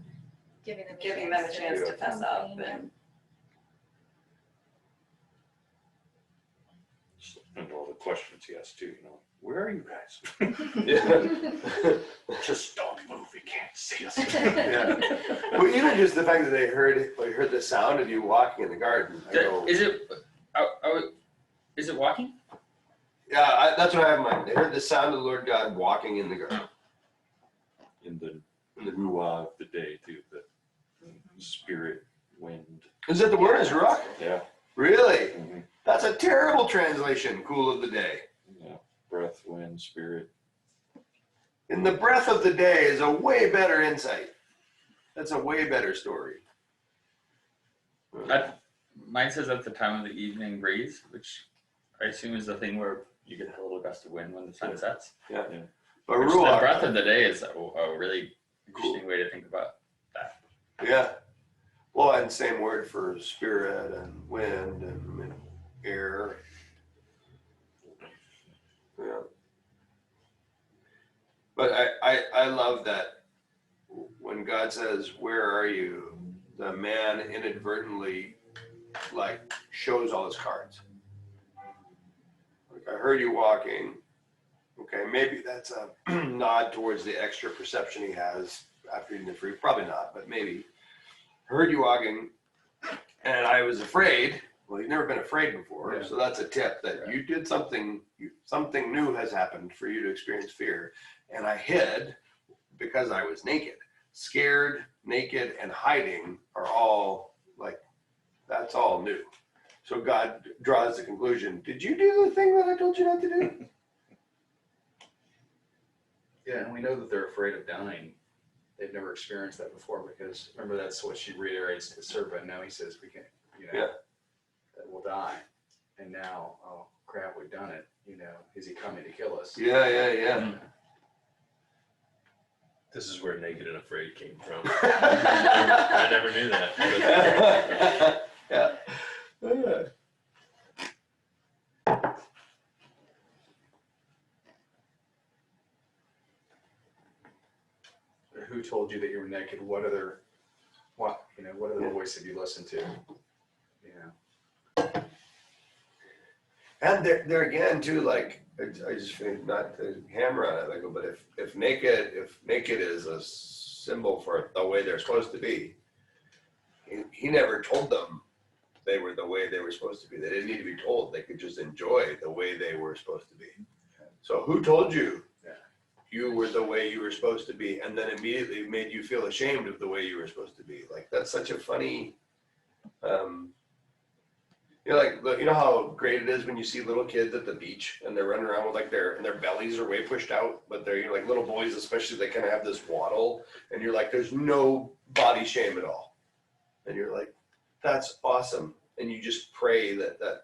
Speaker 5: Giving them
Speaker 4: a chance to fess up.
Speaker 5: complain,
Speaker 2: And all the questions he has too, where are you guys?
Speaker 1: Yeah.
Speaker 2: Just don't move, he can't see us.
Speaker 1: Yeah. Well, even just the fact that they heard the sound of you walking in the garden. I go,
Speaker 7: Is it walking?
Speaker 1: yeah, that's what I have in mind. They heard the sound of the Lord God walking in the garden.
Speaker 2: In the ruah of the day too, the spirit, wind.
Speaker 1: Is that the word? Is ruach?
Speaker 2: Yeah.
Speaker 1: Really?
Speaker 2: Mhm.
Speaker 1: That's a terrible translation. Cool of the day.
Speaker 2: Yeah. Breath, wind, spirit.
Speaker 1: In the breath of the day is a way better insight. That's a way better story.
Speaker 7: Mine says at the time of the evening breeze, which I assume is the thing where you get a little gust of wind when the sun sets.
Speaker 1: Yeah.
Speaker 2: Yeah.
Speaker 1: But
Speaker 7: Which the
Speaker 1: ruach.
Speaker 7: breath of the day is a really interesting way to think about that.
Speaker 1: Yeah. Well, and same word for spirit and wind and air. Yeah. But I love that when God says, where are you? The man inadvertently like shows all his cards. Like, I heard you walking. Okay, maybe that's a nod towards the extra perception he has after eating the fruit. Probably not, but maybe. Heard you walking, and I was afraid. Well, you've never been afraid before,
Speaker 3: Yeah.
Speaker 1: so that's a tip that you did something. Something new has happened for you to experience fear, and I hid because I was naked, scared, naked, and hiding are all like, that's all new. So God draws the conclusion, did you do the thing that I told you not to do?
Speaker 3: Yeah, and we know that they're afraid of dying. They've never experienced that before because remember that's what she reiterates to the serpent. Now he says we can,
Speaker 1: Yeah.
Speaker 3: that we'll die. And now, oh crap, we've done it. Is he coming to kill us?
Speaker 1: Yeah.
Speaker 6: This is where naked and afraid came from. I never knew that.
Speaker 1: Yeah.
Speaker 3: Who told you that you were naked? What other voice have you listened to?
Speaker 1: And there again too, like I just think not to hammer on it, like, but if naked is a symbol for the way they're supposed to be, he never told them they were the way they were supposed to be. They didn't need to be told. They could just enjoy the way they were supposed to be. So who told you you were the way you were supposed to be, and then immediately made you feel ashamed of the way you were supposed to be? Like, that's such a funny. You know how great it is when you see little kids at the beach and they're running around with like their bellies are way pushed out, but they're like little boys especially, they kind of have this waddle, and you're like, there's no body shame at all, and you're like, that's awesome, and you just pray that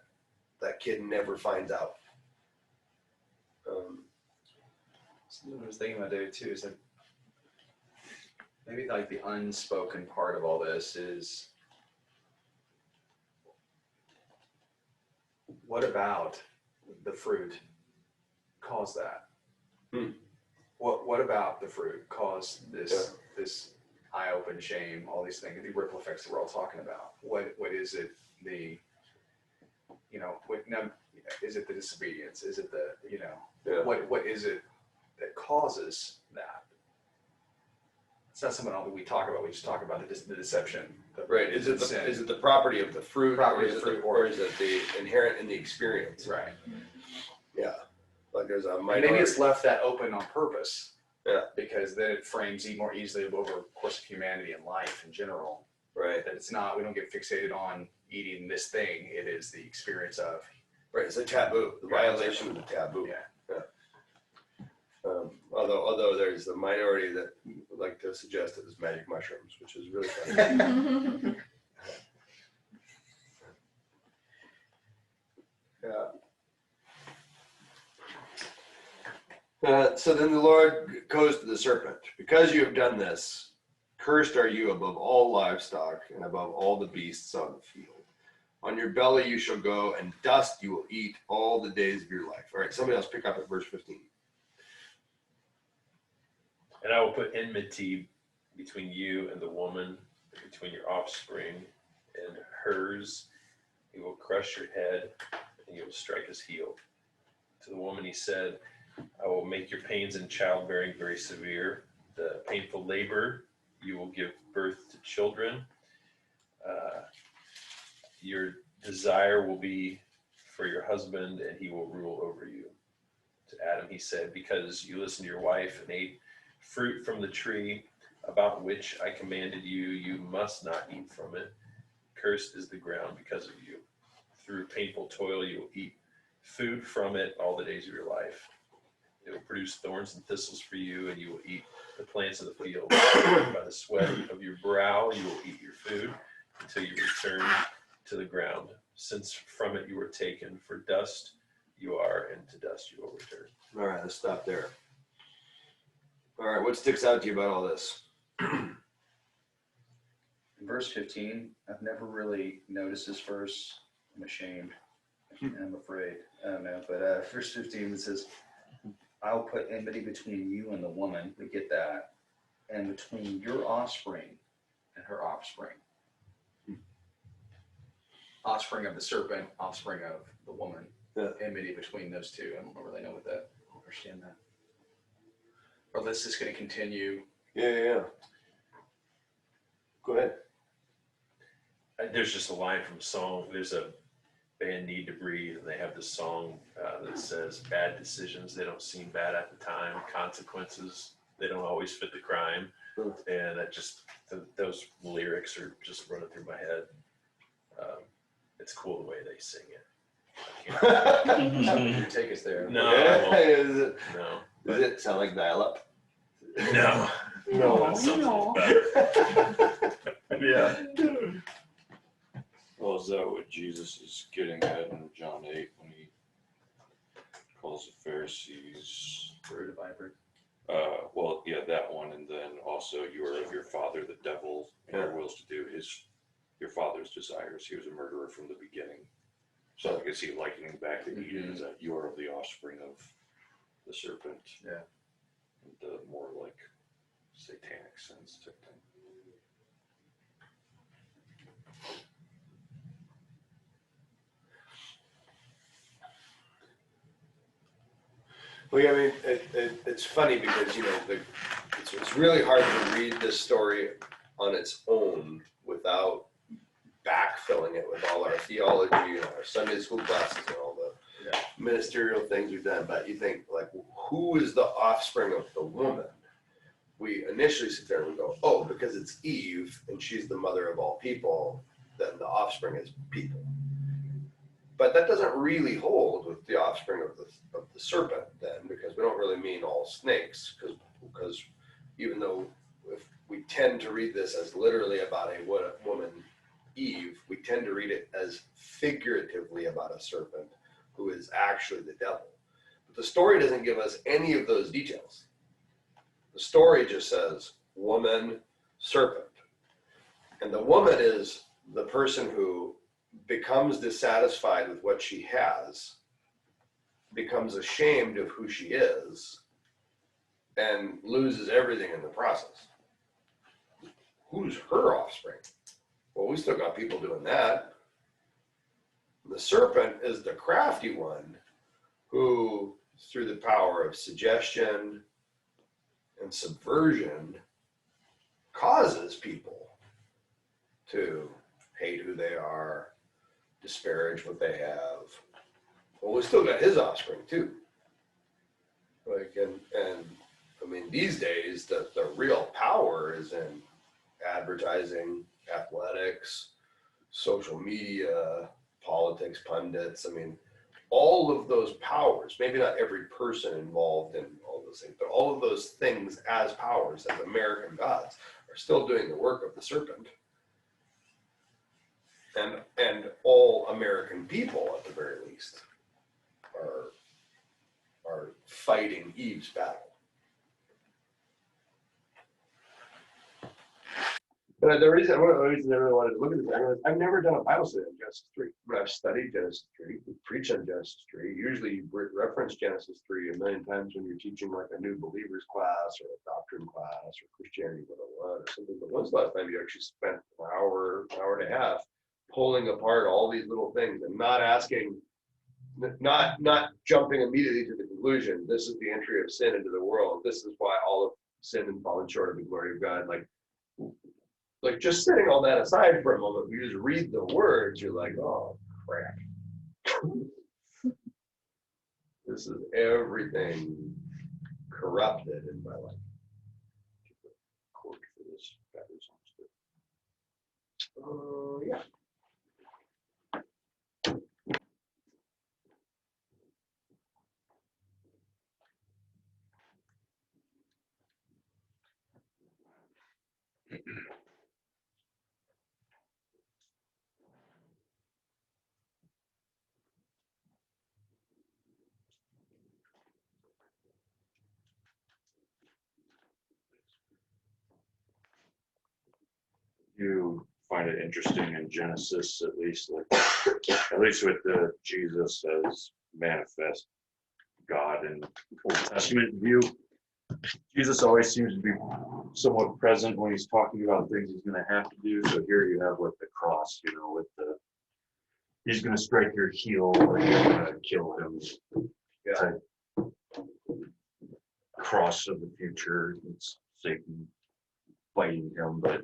Speaker 1: kid never finds out.
Speaker 3: Something I was thinking about David too is like maybe like the unspoken part of all this is what about the fruit caused that? What about the fruit caused this eye-open shame, all these things, the ripple effects that we're all talking about? What is it? Is it the disobedience? Is it what is it that causes that? It's not something that we talk about. We just talk about the deception.
Speaker 1: Right. Is it the property of the fruit, or is it the inherent in the experience?
Speaker 3: Right.
Speaker 1: Yeah. Like there's a
Speaker 3: minority. Maybe it's left that open on purpose.
Speaker 1: Yeah.
Speaker 3: Because then it frames more easily over the course of humanity and life in general.
Speaker 1: Right.
Speaker 3: That it's not. We don't get fixated on eating this thing. It is the experience of.
Speaker 1: Right. It's a taboo. The violation of the taboo.
Speaker 3: Yeah.
Speaker 1: Although there's the minority that like to suggest it as magic mushrooms, which is really funny. So then the Lord goes to the serpent, because you have done this, cursed are you above all livestock and above all the beasts on the field. On your belly you shall go, and dust you will eat all the days of your life. All right, somebody else pick up at verse 15.
Speaker 6: And I will put enmity between you and the woman, between your offspring and hers. He will crush your head, and you will strike his heel. To the woman he said, I will make your pains in childbearing very severe. The painful labor, you will give birth to children. Your desire will be for your husband, and he will rule over you. To Adam he said, because you listened to your wife and ate fruit from the tree about which I commanded you, you must not eat from it. Cursed is the ground because of you. Through painful toil you will eat food from it all the days of your life. It will produce thorns and thistles for you, and you will eat the plants of the field. By the sweat of your brow you will eat your food until you return to the ground, since from it you were taken. For dust you are, and to dust you will return.
Speaker 1: All right, let's stop there. All right, what sticks out to you about all this?
Speaker 3: In verse 15, I've never really noticed this verse. I'm ashamed. I'm afraid. I don't know. But verse 15, it says, I'll put enmity between you and the woman. We get that. And between your offspring and her offspring. Offspring of the serpent, offspring of the woman.
Speaker 1: Yeah.
Speaker 3: Enmity between those two. I don't really know what that. I don't understand that. Or this is going to continue.
Speaker 1: Yeah. Go ahead.
Speaker 6: There's just a line from a song. There's a band, Need to Breathe, and they have this song that says, bad decisions, they don't seem bad at the time. Consequences they don't always fit the crime,
Speaker 1: Hmm.
Speaker 6: and that just those lyrics are just running through my head. It's cool the way they sing it.
Speaker 3: You take us there.
Speaker 6: No, I won't.
Speaker 1: Is it,
Speaker 6: No,
Speaker 1: does it sound like dial-up?
Speaker 6: no,
Speaker 1: No.
Speaker 6: That sounds better. Yeah.
Speaker 2: Well, is that what Jesus is getting at in John 8 when he calls the Pharisees?
Speaker 3: Brood of vipers.
Speaker 2: Well, yeah, that one, and then also you are of your father, the devil, and your wills to do your father's desires. He was a murderer from the beginning. So I can see likening back to Eden is that you are of the offspring of the serpent.
Speaker 3: Yeah.
Speaker 2: And the more like satanic sense type thing.
Speaker 1: Well, yeah, I mean, it's funny because, you know, it's really hard to read this story on its own without backfilling it with all our theology and our Sunday school classes and all the ministerial things we've done. But you think, like, who is the offspring of the woman? We initially sit there and we go, oh, because it's Eve and she's the mother of all people, then the offspring is people. But that doesn't really hold with the offspring of the serpent then, because we don't really mean all snakes, because even though if we tend to read this as literally about a woman, Eve, we tend to read it as figuratively about a serpent who is actually the devil. But the story doesn't give us any of those details. The story just says woman, serpent. And the woman is the person who becomes dissatisfied with what she has, becomes ashamed of who she is, and loses everything in the process. Who's her offspring? Well, we still got people doing that. The serpent is the crafty one who, through the power of suggestion and subversion, causes people to hate who they are, disparage what they have. Well, we still got his offspring too. Like, and I mean, these days, the real power is in advertising, athletics, social media, politics, pundits. I mean, all of those powers, maybe not every person involved in all those things, but all of those things as powers, as American gods, are still doing the work of the serpent. And all American people, at the very least, are fighting Eve's battle. But one of the reasons I really wanted to look at this, I've never done a Bible study on Genesis 3, but I've studied Genesis 3, we preach on Genesis 3. Usually you reference Genesis 3 a million times when you're teaching like a new believers class or a doctrine class or Christianity 101 or something. But when's the last time you actually spent an hour and a half pulling apart all these little things and not asking, not jumping immediately to the conclusion, this is the entry of sin into the world, this is why all of sin and fallen short of the glory of God. Like just setting all that aside for a moment, we just read the words, you're like, oh crap. This is everything corrupted in my life.
Speaker 2: Quote for this. That is
Speaker 1: Yeah.
Speaker 2: You find it interesting in Genesis, at least with the Jesus as manifest God in Old Testament view. Jesus always seems to be somewhat present when he's talking about things he's going to have to do. So here you have with the cross, with he's going to strike your heel or you're going to kill him.
Speaker 1: Yeah.
Speaker 2: Cross of the future. It's Satan fighting him, but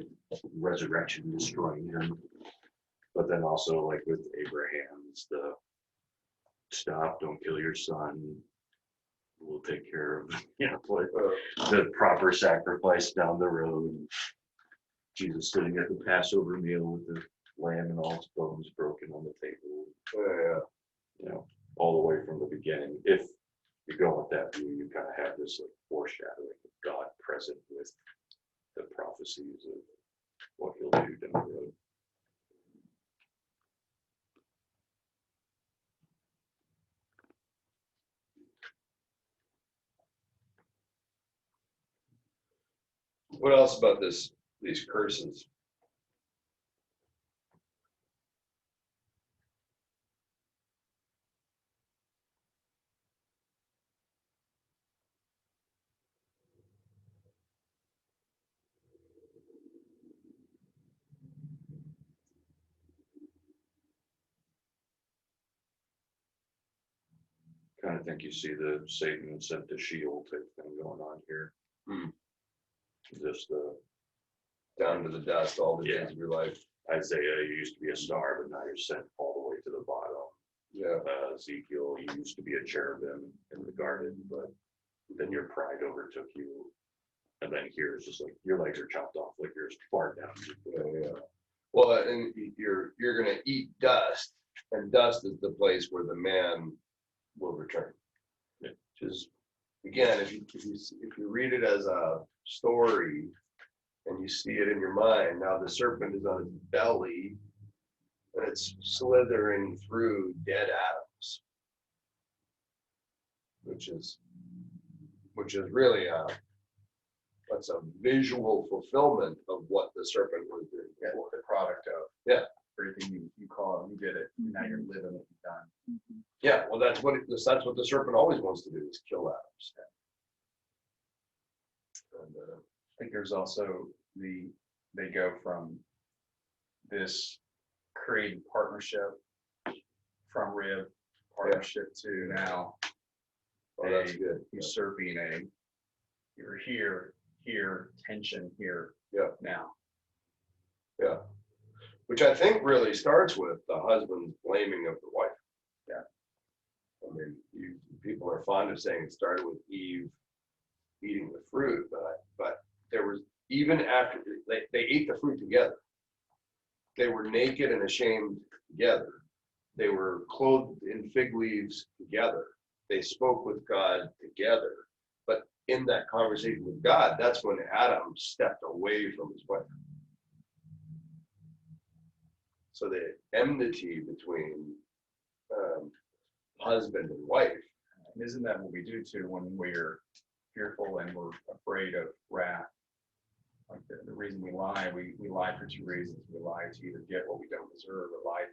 Speaker 2: resurrection destroying him. But then also like with Abraham, it's the stop, don't kill your son, we'll take care of, like, the proper sacrifice down the road. Jesus sitting at the Passover meal with the lamb and all its bones broken on the table. All the way from the beginning. If you go with that view, you kind of have this like foreshadowing of God present with the prophecies of what he'll do down the road.
Speaker 1: What else about these curses?
Speaker 2: Kind of think you see the Satan sent to Sheol type thing going on here. Just
Speaker 1: Down to the dust all the
Speaker 2: Yeah.
Speaker 1: days of your life.
Speaker 2: Isaiah, you used to be a star, but now you're sent all the way to the bottom.
Speaker 1: Yeah.
Speaker 2: Ezekiel, you used to be a cherubim in the garden, but then your pride overtook you. And then here it's just like your legs are chopped off, like you're far down.
Speaker 1: Yeah. Well, and you're gonna eat dust, and dust is the place where the man will return.
Speaker 2: Yeah.
Speaker 1: Which is, again, if you read it as a story and you see it in your mind, now the serpent is on its belly and it's slithering through dead atoms, which is really that's a visual fulfillment of what the serpent was doing.
Speaker 3: Yeah, the product of everything you call it, you did it. Now you're living what you've done.
Speaker 1: Yeah, well, that's what the serpent always wants to do, is kill atoms. And,
Speaker 3: I think there's also they go from this creating partnership from rib partnership to now
Speaker 1: oh, that's good.
Speaker 3: usurping you're here, tension here, now.
Speaker 1: Yeah. Which I think really starts with the husband's blaming of the wife.
Speaker 3: Yeah.
Speaker 1: I mean, people are fond of saying it started with Eve eating the fruit, but there was, even after they ate the fruit together, they were naked and ashamed together. They were clothed in fig leaves together. They spoke with God together. But in that conversation with God, that's when Adam stepped away from his wife. So the enmity between husband and wife.
Speaker 3: And isn't that what we do too when we're fearful and we're afraid of wrath? Like the reason we lie for two reasons. We lie to either get what we don't deserve or lie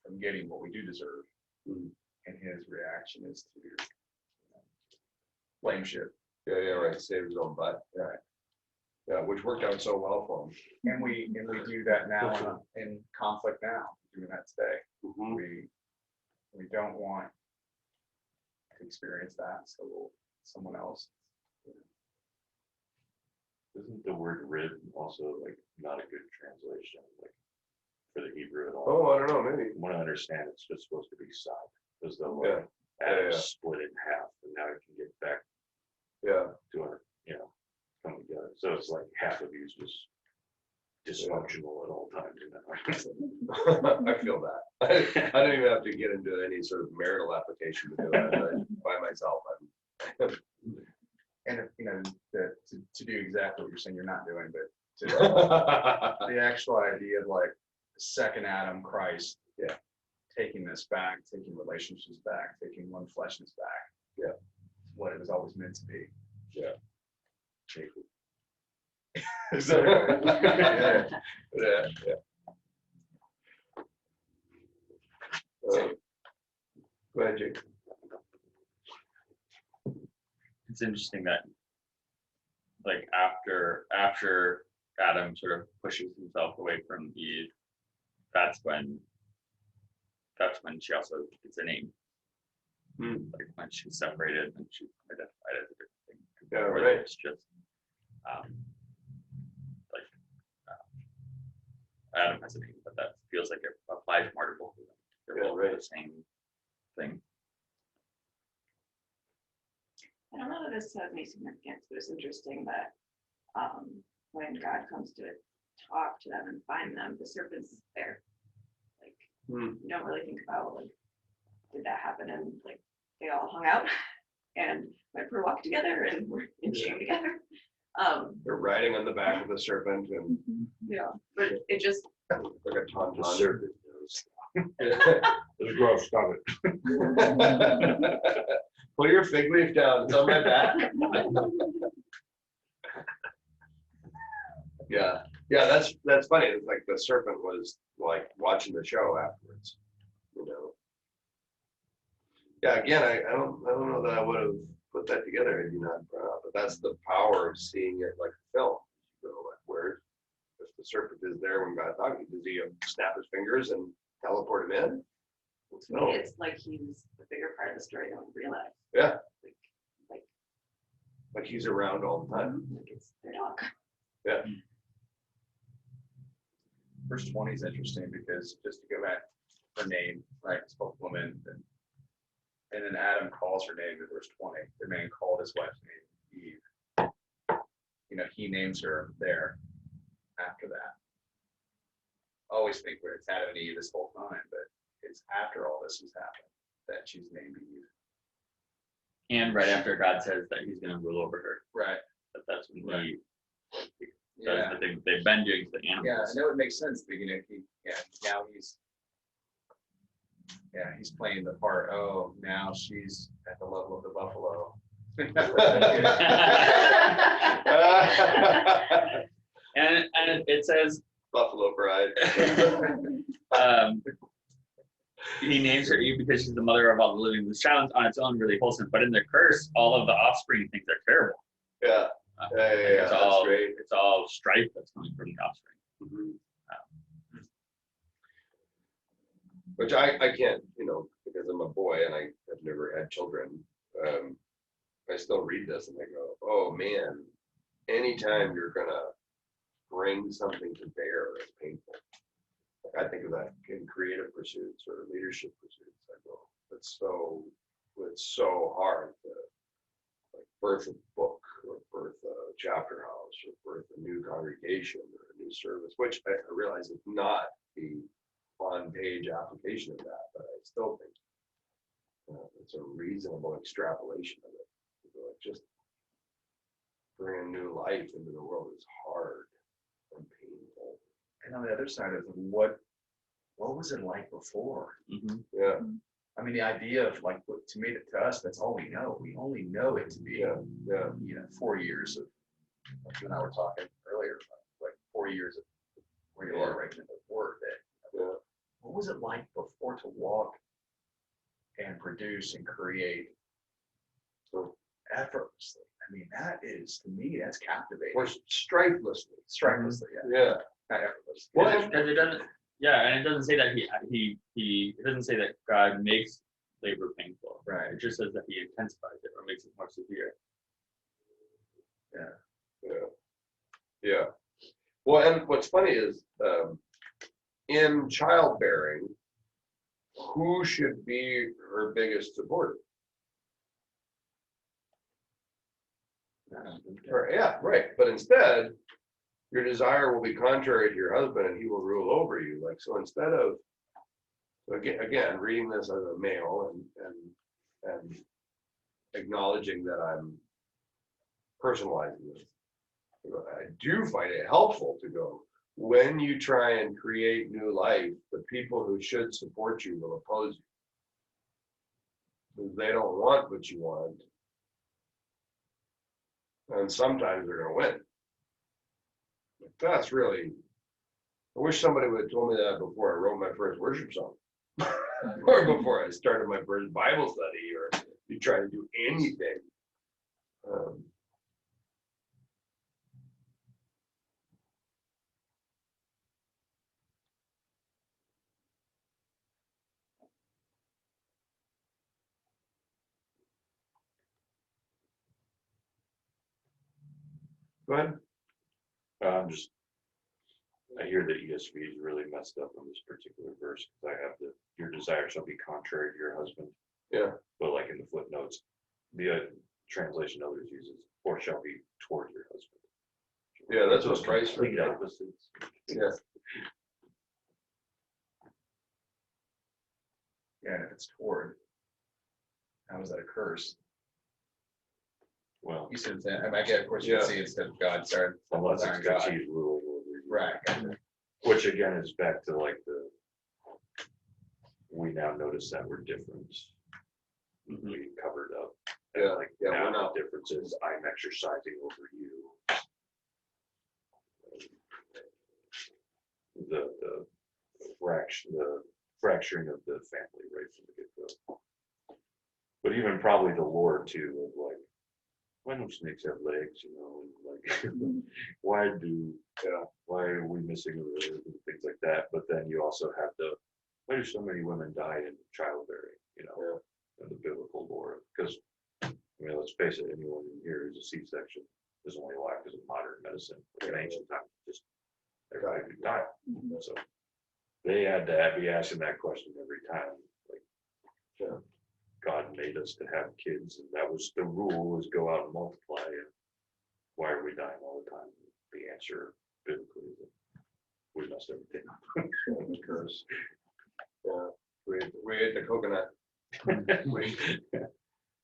Speaker 3: from getting what we do deserve. And his reaction is to blame shit.
Speaker 1: Yeah, right. Save his own butt.
Speaker 3: Right.
Speaker 1: Yeah, which worked out so well for him.
Speaker 3: And we do that now in conflict now, doing that today. We don't want to experience that, so someone else.
Speaker 2: Isn't the word rib also like not a good translation, like for the Hebrew at all?
Speaker 1: Oh, I don't know, maybe.
Speaker 2: From what I understand, it's just supposed to be side, because the
Speaker 1: Yeah.
Speaker 2: Adam
Speaker 1: Yeah.
Speaker 2: split in half, and now it can get back
Speaker 1: Yeah.
Speaker 2: to our, come together. So it's like half of you is just dysfunctional at all times.
Speaker 1: I feel that. I don't even have to get into any sort of marital application to do it by myself.
Speaker 3: And to do exactly what you're saying you're not doing, but to the actual idea of like the second Adam, Christ, taking this back, taking relationships back, taking one fleshness back, what it was always meant to be.
Speaker 1: Exactly. Go ahead, Jake.
Speaker 7: It's interesting that like after Adam sort of pushes himself away from Eve, that's when she also gets a name. Like when she's separated and she's identified as a different thing.
Speaker 1: Yeah,
Speaker 7: Where
Speaker 1: right.
Speaker 7: It's just Adam has a name, but that feels like it applies more to both of them. They're both the same thing.
Speaker 4: I don't know that this has any significance, but it's interesting that when God comes to talk to them and find them, the serpent's there. Like, you don't really think about, like, did that happen? And like, they all hung out and went for a walk together and were in shame together.
Speaker 1: They're riding on the back of the serpent and
Speaker 4: Yeah, but it just,
Speaker 1: like a tauntaun.
Speaker 2: The serpent knows. It's gross, stop it.
Speaker 1: Pull your fig leaf down. It's on my back. Yeah, that's funny. It's like the serpent was like watching the show afterwards, you know. Yeah, again, I don't know that I would have put that together had you not brought up, but that's the power of seeing it like a film. You know, like where if the serpent is there when God's talking, does he snap his fingers and teleport him in?
Speaker 4: to me, it's like he's the bigger part of the story than we realize.
Speaker 1: Yeah.
Speaker 4: Like
Speaker 1: he's around all the time.
Speaker 4: like it's their dog.
Speaker 1: Yeah.
Speaker 3: Verse 20 is interesting because just to go back, her name, right? Spoke woman, and then Adam calls her name in verse 20. The man called his wife's name Eve. You know, he names her there after that. Always think where it's Adam and Eve this whole time, but it's after all this has happened that she's named Eve.
Speaker 7: And right after God says that he's going to rule over her.
Speaker 3: Right.
Speaker 7: That's when he
Speaker 3: Yeah.
Speaker 7: does the thing they've been doing to the animals.
Speaker 3: Yeah, I know it makes sense, but you know, now he's playing the part. Oh, now she's at the level of the buffalo.
Speaker 7: And it says
Speaker 1: Buffalo Bride.
Speaker 7: he names her Eve because she's the mother of all the living, which sounds on its own really wholesome, but in the curse, all of the offspring think they're terrible.
Speaker 1: Yeah.
Speaker 7: It's
Speaker 1: That's
Speaker 7: all
Speaker 1: great.
Speaker 7: It's all strife that's coming from the offspring.
Speaker 1: Mhm. Which I can't, you know, because I'm a boy and I have never had children. I still read this and I go, oh man, anytime you're gonna bring something to bear that's painful. Like I think of that in creative pursuits or leadership pursuits. I go, it's so hard to like birth a book or birth a chapter house or birth a new congregation or a new service, which I realize is not the on-page application of that, but I still think it's a reasonable extrapolation of it. Like just bringing new life into the world is hard and painful.
Speaker 3: And on the other side of it, what was it like before?
Speaker 7: Mm-hmm.
Speaker 1: Yeah.
Speaker 3: I mean, the idea of like, to me, to us, that's all we know. We only know it to be,
Speaker 1: Yeah.
Speaker 3: you know, 4 years of, like you and I were talking earlier, like 4 years of where you are right now, the word that.
Speaker 1: Yeah.
Speaker 3: What was it like before to walk and produce and create so effortlessly? I mean, that is, to me, that's captivating.
Speaker 1: Or strifelessly.
Speaker 3: Strifelessly, yeah.
Speaker 1: Yeah.
Speaker 3: Not effortlessly.
Speaker 1: Well,
Speaker 7: Because it doesn't. Yeah, and it doesn't say that he it doesn't say that God makes labor painful.
Speaker 3: Right.
Speaker 7: It just says that he intensifies it or makes it more severe.
Speaker 1: Yeah. Well, and what's funny is in childbearing, who should be her biggest supporter? Yeah, right. But instead, your desire will be contrary to your husband and he will rule over you. Like, so instead of, again, reading this as a male and acknowledging that I'm personalizing this, I do find it helpful to go, when you try and create new life, the people who should support you will oppose you. Because they don't want what you want. And sometimes they're going to win. That's really, I wish somebody would have told me that before I wrote my first worship song. Or before I started my first Bible study, or you try to do anything. Go ahead.
Speaker 2: I hear that ESV is really messed up on this particular verse because I have your desire shall be contrary to your husband.
Speaker 1: Yeah.
Speaker 2: But like in the footnotes, the translation others use is, or shall be toward your husband.
Speaker 1: Yeah, that's what Christ
Speaker 2: Complete
Speaker 1: said.
Speaker 2: opposites.
Speaker 1: Yeah.
Speaker 3: Yeah, and if it's toward, how is that a curse?
Speaker 2: Well,
Speaker 3: You see what I'm saying? I mean, I get, of course, you
Speaker 1: Yeah.
Speaker 3: can see instead of God, sorry.
Speaker 2: unless
Speaker 3: Sorry,
Speaker 2: it's got
Speaker 3: God.
Speaker 2: cheese rule. or whatever.
Speaker 3: Right. Gotcha.
Speaker 2: Which again is back to like we now notice that we're different. We covered up. And
Speaker 1: Yeah,
Speaker 2: like
Speaker 1: yeah,
Speaker 2: now
Speaker 1: we're not.
Speaker 2: the difference is I'm exercising over you. The fracturing of the family right from the get-go. But even probably the lore too of like, why don't snakes have legs, you know, and like why are we missing a rib and things like that. But then you also have why do so many women die in childbearing, you know, in the biblical lore? Because I mean, let's face it, anyone in here who's a C-section is only alive because of modern medicine. Like in ancient times, just everybody could die. So they had to be asking that question every time. Like, God made us to have kids, and that was the rule: was go out and multiply. And why are we dying all the time? The answer biblically is that we messed everything up.
Speaker 1: Curse. Yeah, we ate the coconut.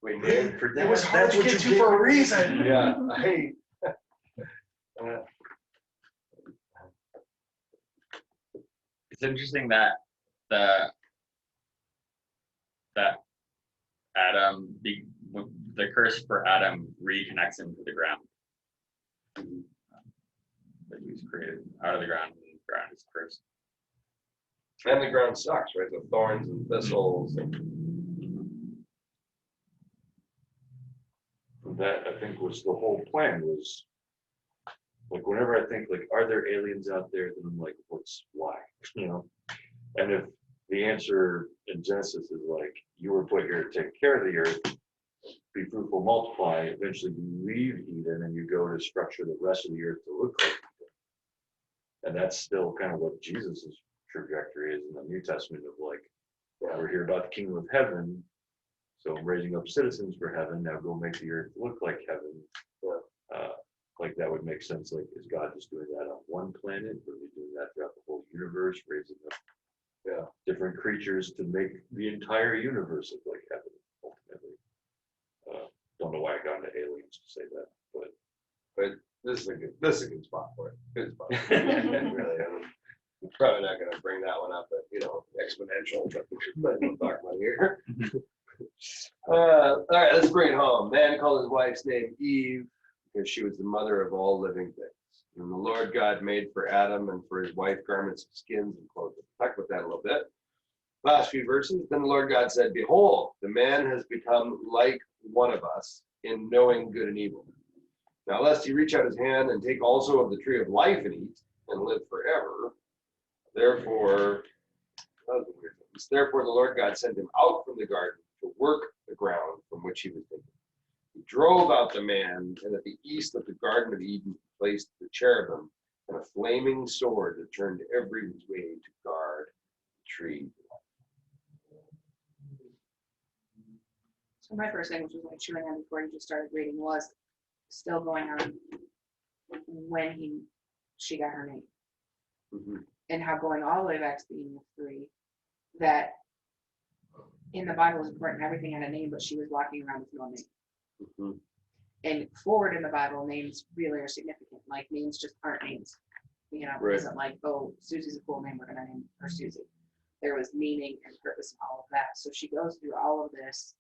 Speaker 1: we named for that.
Speaker 3: It was hard to get to for a reason.
Speaker 1: Yeah. Hey.
Speaker 7: It's interesting that that Adam, the curse for Adam reconnects him to the ground. That he was created out of the ground, and the ground is cursed.
Speaker 1: And the ground sucks, right? The thorns and thistles.
Speaker 2: That I think was the whole plan. Was like whenever I think like, are there aliens out there? Then I'm like, why? You know, and if the answer in Genesis is like, you were put here to take care of the earth, be fruitful, multiply. Eventually, you leave Eden and you go to structure the rest of the earth to look like Eden. And that's still kind of what Jesus's trajectory is in the New Testament of like, we're here about the kingdom of heaven. So I'm raising up citizens for heaven. Now go make the earth look like heaven. Like that would make sense. Like, is God just doing that on one planet, or is he doing that throughout the whole universe, raising up different creatures to make the entire universe look like heaven? Ultimately, don't know why I got into aliens to say that, but
Speaker 1: This is a good spot for it. Good spot. Really, I'm probably not going to bring that one up, but exponential. But we'll talk about here. All right, let's bring it home. Man called his wife's name Eve because she was the mother of all living things. And the Lord God made for Adam and for his wife garments of skins and clothing. Talk about that a little bit. Last few verses. Then the Lord God said, "Behold, the man has become like one of us in knowing good and evil. Now, lest he reach out his hand and take also of the tree of life and eat and live forever. Therefore, the Lord God sent him out from the garden to work the ground from which he was taken. He drove out the man, and at the east of the Garden of Eden placed the cherubim and a flaming sword that turned every way to guard the tree."
Speaker 8: So my first thing, which was like chewing on before you just started reading, was still going on when she got her name.
Speaker 1: Mm-hmm.
Speaker 8: And how going all the way back to the beginning of 3, that in the Bible is important, everything had a name, but she was walking around with no name.
Speaker 1: Mm-hmm.
Speaker 8: And forward in the Bible, names really are significant. Like, names just aren't names. You know,
Speaker 1: Right.
Speaker 8: It isn't like, oh, Susie's a cool name, we're gonna name her Susie. There was meaning and purpose and all of that. So she goes through all of this,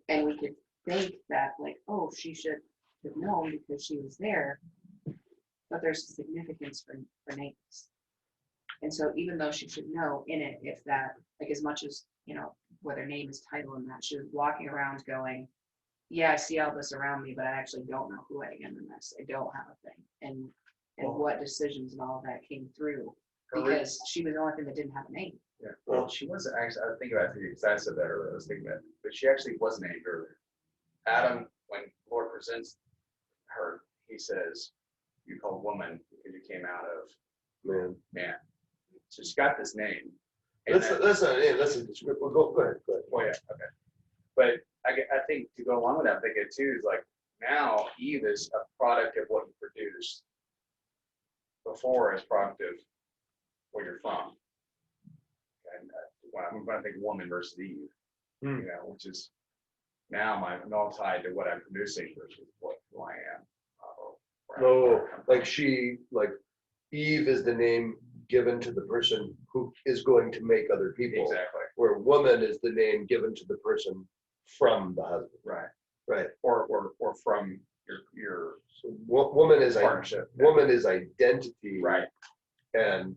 Speaker 8: and we could think that, like, oh, she should have known because she was there. But there's significance for names. And so even though she should know in it, if that, like, as much as, whether name is title and that, she was walking around going, yeah, I see all this around me, but I actually don't know who I am in this. I don't have a thing. And what decisions and all of that came through, because she was the only thing that didn't have a name.
Speaker 3: Yeah. Well, she wasn't actually, I was thinking about it because I said that earlier. I was thinking about it, but she actually was named earlier. Adam, when Lord presents her, he says, "You called woman because you came out of man." So she's got this name. And
Speaker 1: Listen. Go ahead.
Speaker 3: Oh yeah, okay. But I think to go along with that, I'm thinking too, is like now Eve is a product of what you produced. Before is product of where you're from. And when I think woman versus Eve, you know, which is now I'm all tied to what I'm producing versus who I am.
Speaker 1: No, like Eve is the name given to the person who is going to make other people.
Speaker 3: Exactly.
Speaker 1: Where woman is the name given to the person from the husband.
Speaker 3: Right.
Speaker 1: Right.
Speaker 3: Or from your
Speaker 1: So woman is
Speaker 3: partnership.
Speaker 1: woman is identity.
Speaker 3: Right.
Speaker 1: And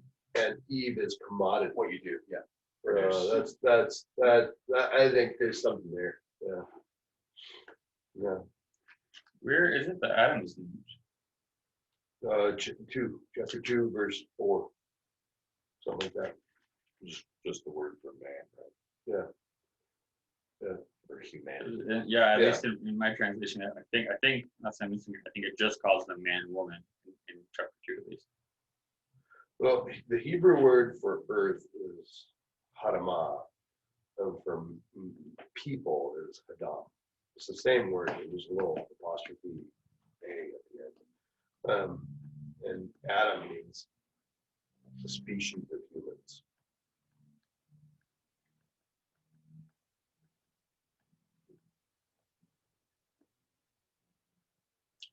Speaker 1: Eve is commodity.
Speaker 3: What you do. Yeah.
Speaker 1: That I think there's something there. Yeah. Yeah.
Speaker 7: Where is it that Adam's
Speaker 1: Chapter 2, verse 4. Something like that.
Speaker 2: Just the word for man, right?
Speaker 1: Yeah.
Speaker 2: Or humanity.
Speaker 7: Yeah, at
Speaker 1: Yeah.
Speaker 7: least in my translation, I think not saying this, I think it just calls them man and woman in chapter 2 at least.
Speaker 1: Well, the Hebrew word for earth is hadamah, and for people is hadam. It's the same word, there's a little apostrophe A at the end. And Adam means the species of humans.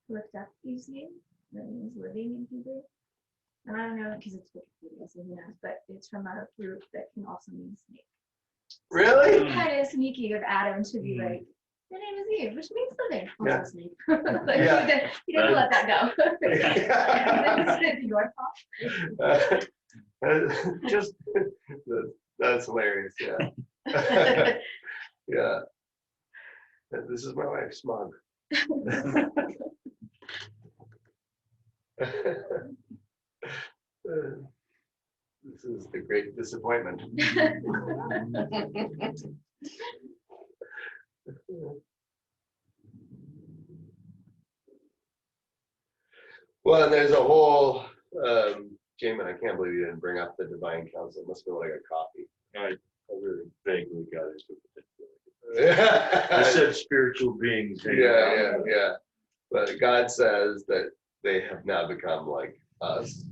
Speaker 5: Looked up Eve's name. That means living in Hebrew. And I don't know because it's Wikipedia, so who knows, but it's from a root that can also mean snake.
Speaker 1: Really?
Speaker 5: Kind of sneaky of Adam to be like, your name is Eve, which means living. Also
Speaker 1: Yeah.
Speaker 5: snake. Like,
Speaker 1: Yeah.
Speaker 5: he didn't let that go.
Speaker 1: Yeah.
Speaker 5: This is your fault.
Speaker 1: Just that's hilarious. Yeah. Yeah. This is my wife, Smug. This is the great disappointment. Well, and there's a whole, Jamin, I can't believe you didn't bring up the divine council. It must feel like a coffee.
Speaker 2: I really vaguely got into it.
Speaker 1: Yeah,
Speaker 2: I said spiritual beings.
Speaker 1: yeah. But God says that they have now become like us,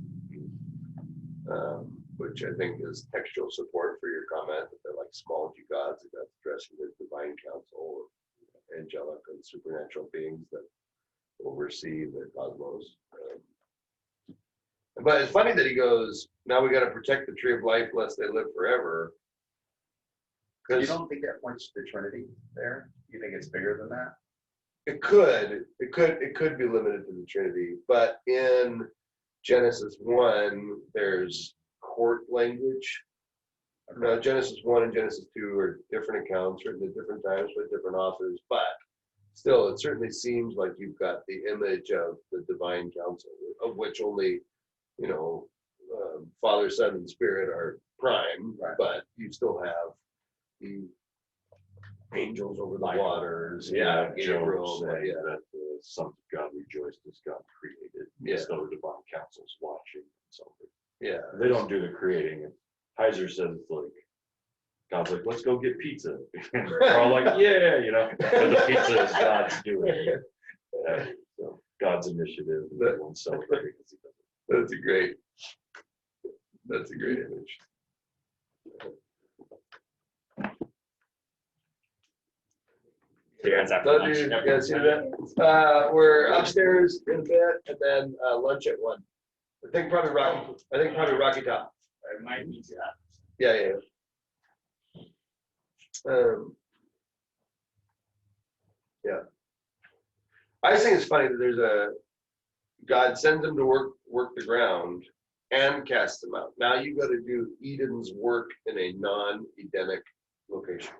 Speaker 1: which I think is textual support for your comment that they're like small g gods, and that's addressing the divine council, angelic and supernatural beings that oversee the cosmos. But it's funny that he goes, now we got to protect the tree of life lest they live forever.
Speaker 3: You
Speaker 1: Because
Speaker 3: don't think that points to the Trinity there? You think it's bigger than that?
Speaker 1: it could be limited to the Trinity, but in Genesis 1, there's court language. Now, Genesis 1 and Genesis 2 are different accounts written at different times by different authors, but still, it certainly seems like you've got the image of the divine council, of which only, Father, Son, and Spirit are prime,
Speaker 3: Right.
Speaker 1: but you still have the angels over the
Speaker 2: Michael.
Speaker 1: waters,
Speaker 2: Job
Speaker 1: Gabriel,
Speaker 2: saying that the sons of God rejoiced as God created.
Speaker 1: Yeah.
Speaker 2: There's no divine councils watching something.
Speaker 1: yeah.
Speaker 2: They don't do the creating. And Heiser says it's like, God's like, let's go get pizza. We're all like, yeah, but the pizza is God's doing it. So God's initiative, and everyone's celebrating because he does it.
Speaker 1: That's a great image.
Speaker 7: Yeah, it's after
Speaker 1: Love
Speaker 7: lunch.
Speaker 1: you.
Speaker 7: Yep.
Speaker 1: Guys see that? We're upstairs in a bit, and then lunch at 1. I think probably Rocky Top.
Speaker 7: I might need to.
Speaker 1: Yeah. Yeah. I just think it's funny that there's God sends him to work the ground and casts him out. Now you got to do Eden's work in a non-Edenic location.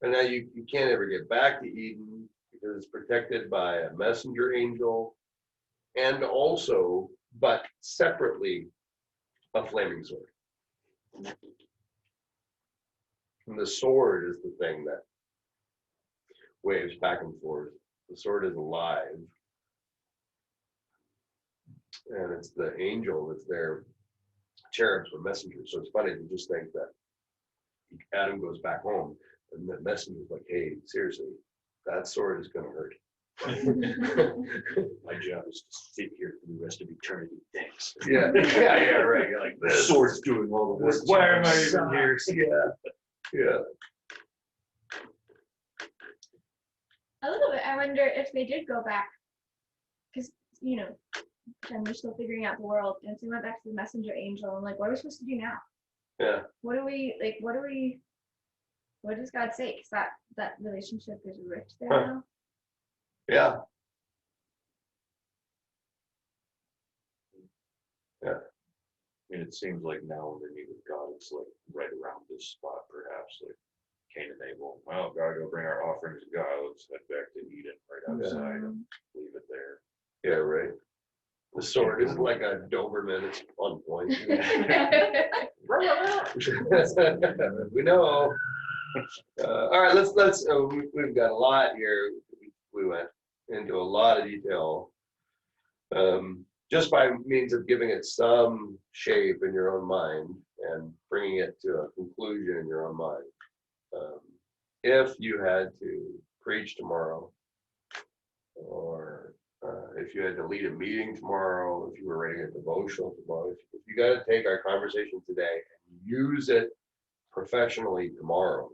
Speaker 1: And now you can't ever get back to Eden because it's protected by a messenger angel and also, but separately, a flaming sword. And the sword is the thing that waves back and forth. The sword is alive. And it's the angel that's there. Cherubs were messengers. So it's funny to just think that Adam goes back home. And the messenger's like, hey, seriously, that sword is gonna hurt.
Speaker 2: My job is to sit here for the rest of eternity. Thanks.
Speaker 1: Yeah, right. You're like,
Speaker 2: The
Speaker 1: this
Speaker 2: sword's doing all the work.
Speaker 1: this
Speaker 2: Why am I
Speaker 1: job
Speaker 2: even here?
Speaker 1: sucks. Yeah.
Speaker 5: A little bit. I wonder if they did go back, because then they're still figuring out the world, and if they went back to the messenger angel, and like, what are we supposed to do now?
Speaker 1: Yeah.
Speaker 5: What do we like? What does God say? Because that relationship is ripped there
Speaker 1: Huh.
Speaker 5: now.
Speaker 1: Yeah.
Speaker 2: I mean, it seems like now when they meet with God, it's like right around this spot, perhaps, like Cain and Abel. Well, God, go bring our offerings to God. Let's head back to Eden right outside and leave it there.
Speaker 1: Yeah, right. The sword isn't like a Doberman, it's on point. We know. All right, let's we've got a lot here. We went into a lot of detail. Just by means of giving it some shape in your own mind and bringing it to a conclusion in your own mind. If you had to preach tomorrow, or if you had to lead a meeting tomorrow, if you were writing a devotional tomorrow, if you got to take our conversation today and use it professionally tomorrow,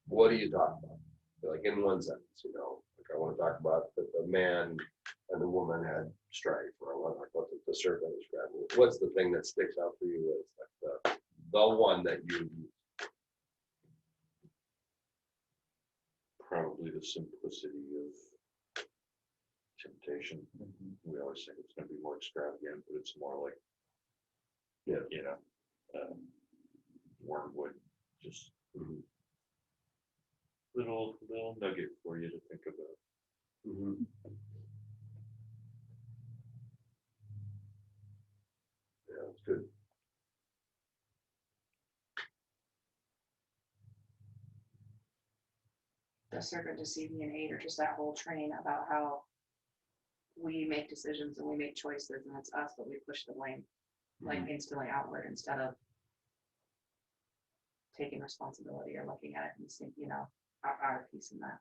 Speaker 1: what do you talk about? Like in one sentence, like I want to talk about that the man and the woman had strife, or I want to talk about the serpent is grabbing. What's the thing that sticks out for you as like the one that you use?
Speaker 2: Probably the simplicity of temptation. We always think it's going to be more extravagant, but it's more like, wormwood, just little nugget for you to think about.
Speaker 1: Mm-hmm. Yeah, that's good.
Speaker 8: The serpent deceived me in 8, or just that whole train about how we make decisions and we make choices, and it's us, but we push the blame like instantly outward instead of taking responsibility or looking at it and seeing, our piece in that.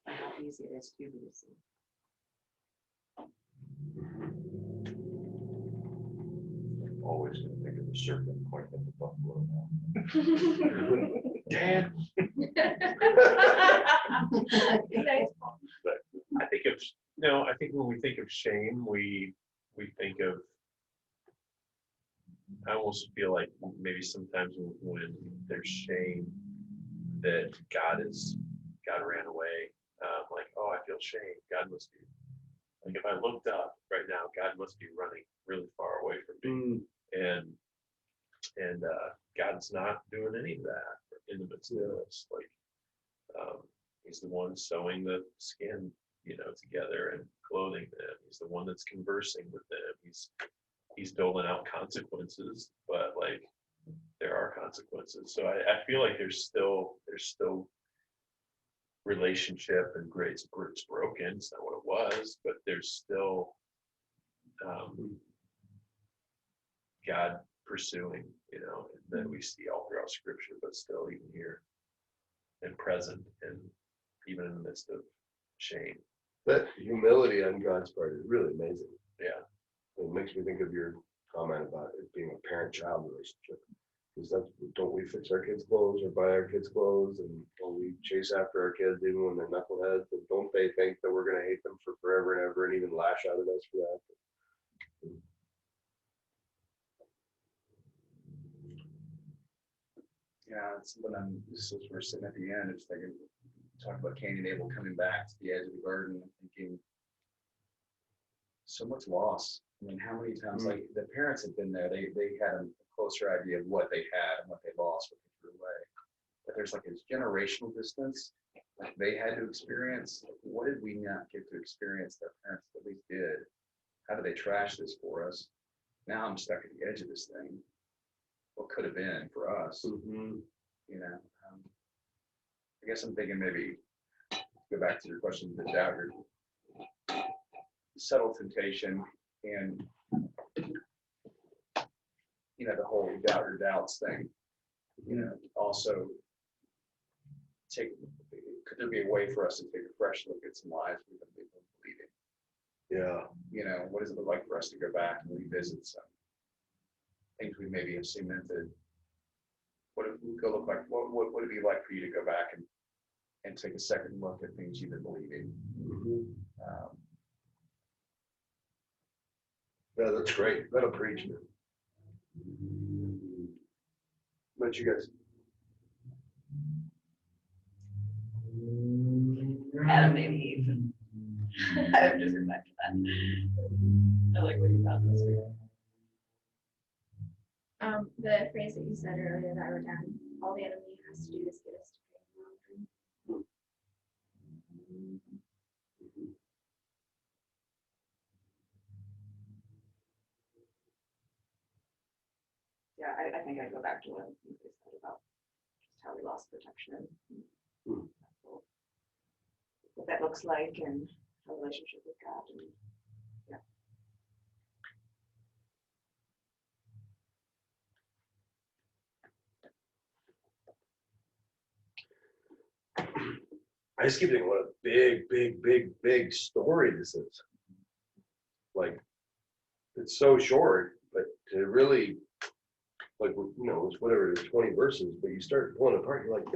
Speaker 8: And how easy it is to be deceived.
Speaker 2: Always going to think of the serpent pointing at the buffalo now. Dad.
Speaker 6: I think when we think of shame, we think of, I almost feel like maybe sometimes when there's shame that God ran away. Like, oh, I feel shame. God must be, like, if I looked up right now, God must be running really far away from me. And God's not doing any of that in the midst of this. Like, he's the one sewing the skin, together and clothing them. He's the one that's conversing with them. He's doling out consequences, but like there are consequences. So I feel like there's still relationship, and it's broken. It's not what it was, but there's still God pursuing, that we see all throughout Scripture, but still even here and present, and even in the midst of shame.
Speaker 1: That humility on God's part is really amazing.
Speaker 6: Yeah.
Speaker 1: It makes me think of your comment about it being a parent-child relationship. Because don't we fix our kids' clothes or buy our kids' clothes, and don't we chase after our kids even when they're knuckleheads? And don't they think that we're going to hate them for forever and ever, and even lash out at us for that?
Speaker 3: Yeah, it's when we're sitting at the end, it's thinking, talking about Cain and Abel coming back to the edge of the garden, and thinking, so much loss. I mean, how many times, like the parents had been there, they had a closer idea of what they had and what they lost, what they threw away. But there's like this generational distance, like they had to experience. Like, what did we not get to experience that parents at least did? How did they trash this for us? Now I'm stuck at the edge of this thing. What could have been for us? I guess I'm thinking maybe go back to your question, the doubter, subtle temptation, and doubt your doubts thing, also could there be a way for us to take a fresh look at some lives we've been believing?
Speaker 1: Yeah.
Speaker 3: What does it look like for us to go back and revisit some things we maybe have cemented? What would it look like? What would it be like for you to go back and take a second look at things you've been believing?
Speaker 1: Yeah, that's great. That'll preach, man. But you guys.
Speaker 4: Adam and Eve. I would just go back to that. I like what you found this week.
Speaker 5: The phrase that you said earlier that I wrote down, all the enemy has to do is get us to pray the wrong thing.
Speaker 4: Yeah, I think I'd go back to what you guys said about just how we lost protection.
Speaker 1: Hmm.
Speaker 4: What that looks like and our relationship with God. And
Speaker 1: I just keep thinking what a big story this is. Like, it's so short, but to really, like, it's whatever it is, 20 verses, but you start pulling apart, you're like,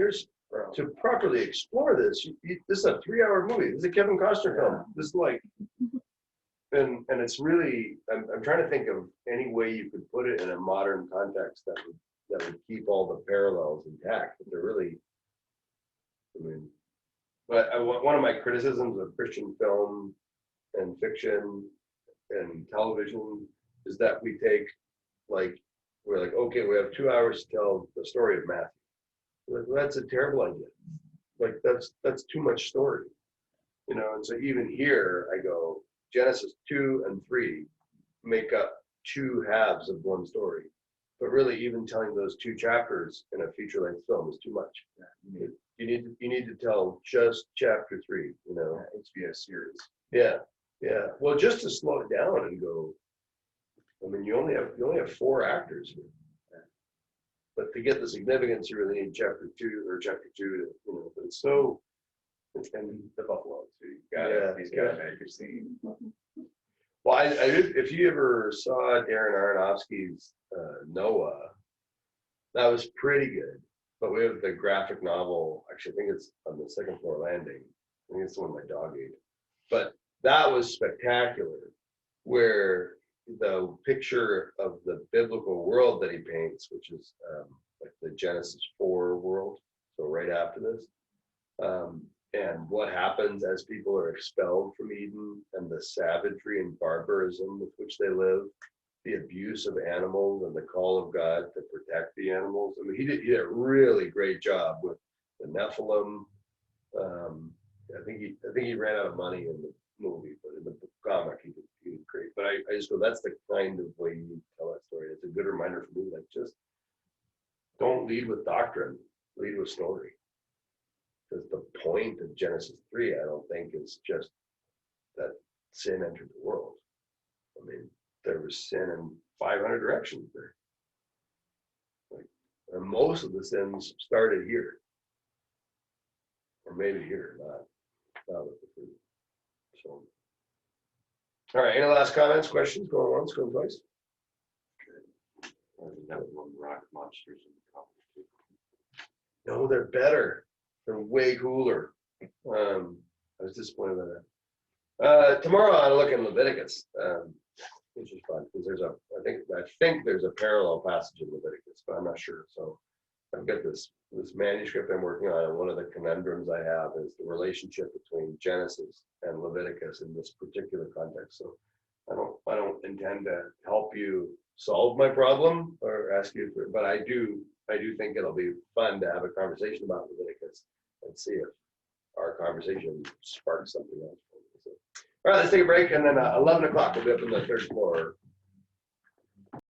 Speaker 1: to properly explore this, this is a 3-hour movie. This is a Kevin Costner film. This is like, and it's really, I'm trying to think of any way you could put it in a modern context that would keep all the parallels intact, but they're really, but one of my criticisms of Christian film and fiction and television is that we're like, okay, we have 2 hours to tell the story of Matthew. Like, well, that's a terrible idea. Like, that's too much story, and so even here I go, Genesis 2 and 3 make up 2 halves of one story, but really even telling those 2 chapters in a feature-length film is too much. You need to tell just chapter 3,
Speaker 3: HBO series.
Speaker 1: Yeah. Well, just to slow it down and go, you only have 4 actors here. But to get the significance, you really need chapter 2 to, but it's so,
Speaker 3: And the buffalo too. He's got to make a scene.
Speaker 1: Well, if you ever saw Darren Aronofsky's Noah, that was pretty good. But we have the graphic novel, actually I think it's on the second floor landing. I think it's the one my dog ate. But that was spectacular, where the picture of the biblical world that he paints, which is like the Genesis 4 world, so right after this, and what happens as people are expelled from Eden, and the savagery and barbarism with which they live, the abuse of animals and the call of God to protect the animals. He did a really great job with the Nephilim. I think he ran out of money in the movie, but in the comic he did great. But I just go, that's the kind of way you need to tell that story. It's a good reminder for me, like, just don't lead with doctrine, lead with story. Because the point of Genesis 3, I don't think, is just that sin entered the world. There was sin in 500 directions there. And most of the sins started here. Or maybe here, not with the fruit. So, all right, any last comments, questions? Going once, going twice?
Speaker 2: That one rock monsters in the comic too.
Speaker 1: No, they're better. They're way cooler. I was disappointed by that. Tomorrow I'll look in Leviticus, which is fun because I think there's a parallel passage in Leviticus, but I'm not sure. So I've got this manuscript I'm working on, and one of the conundrums I have is the relationship between Genesis and Leviticus in this particular context. So I don't intend to help you solve my problem or ask you for, but I do think it'll be fun to have a conversation about Leviticus and see if our conversation sparks something else. So, all right, let's take a break, and then 11 o'clock we'll be up on the 3rd floor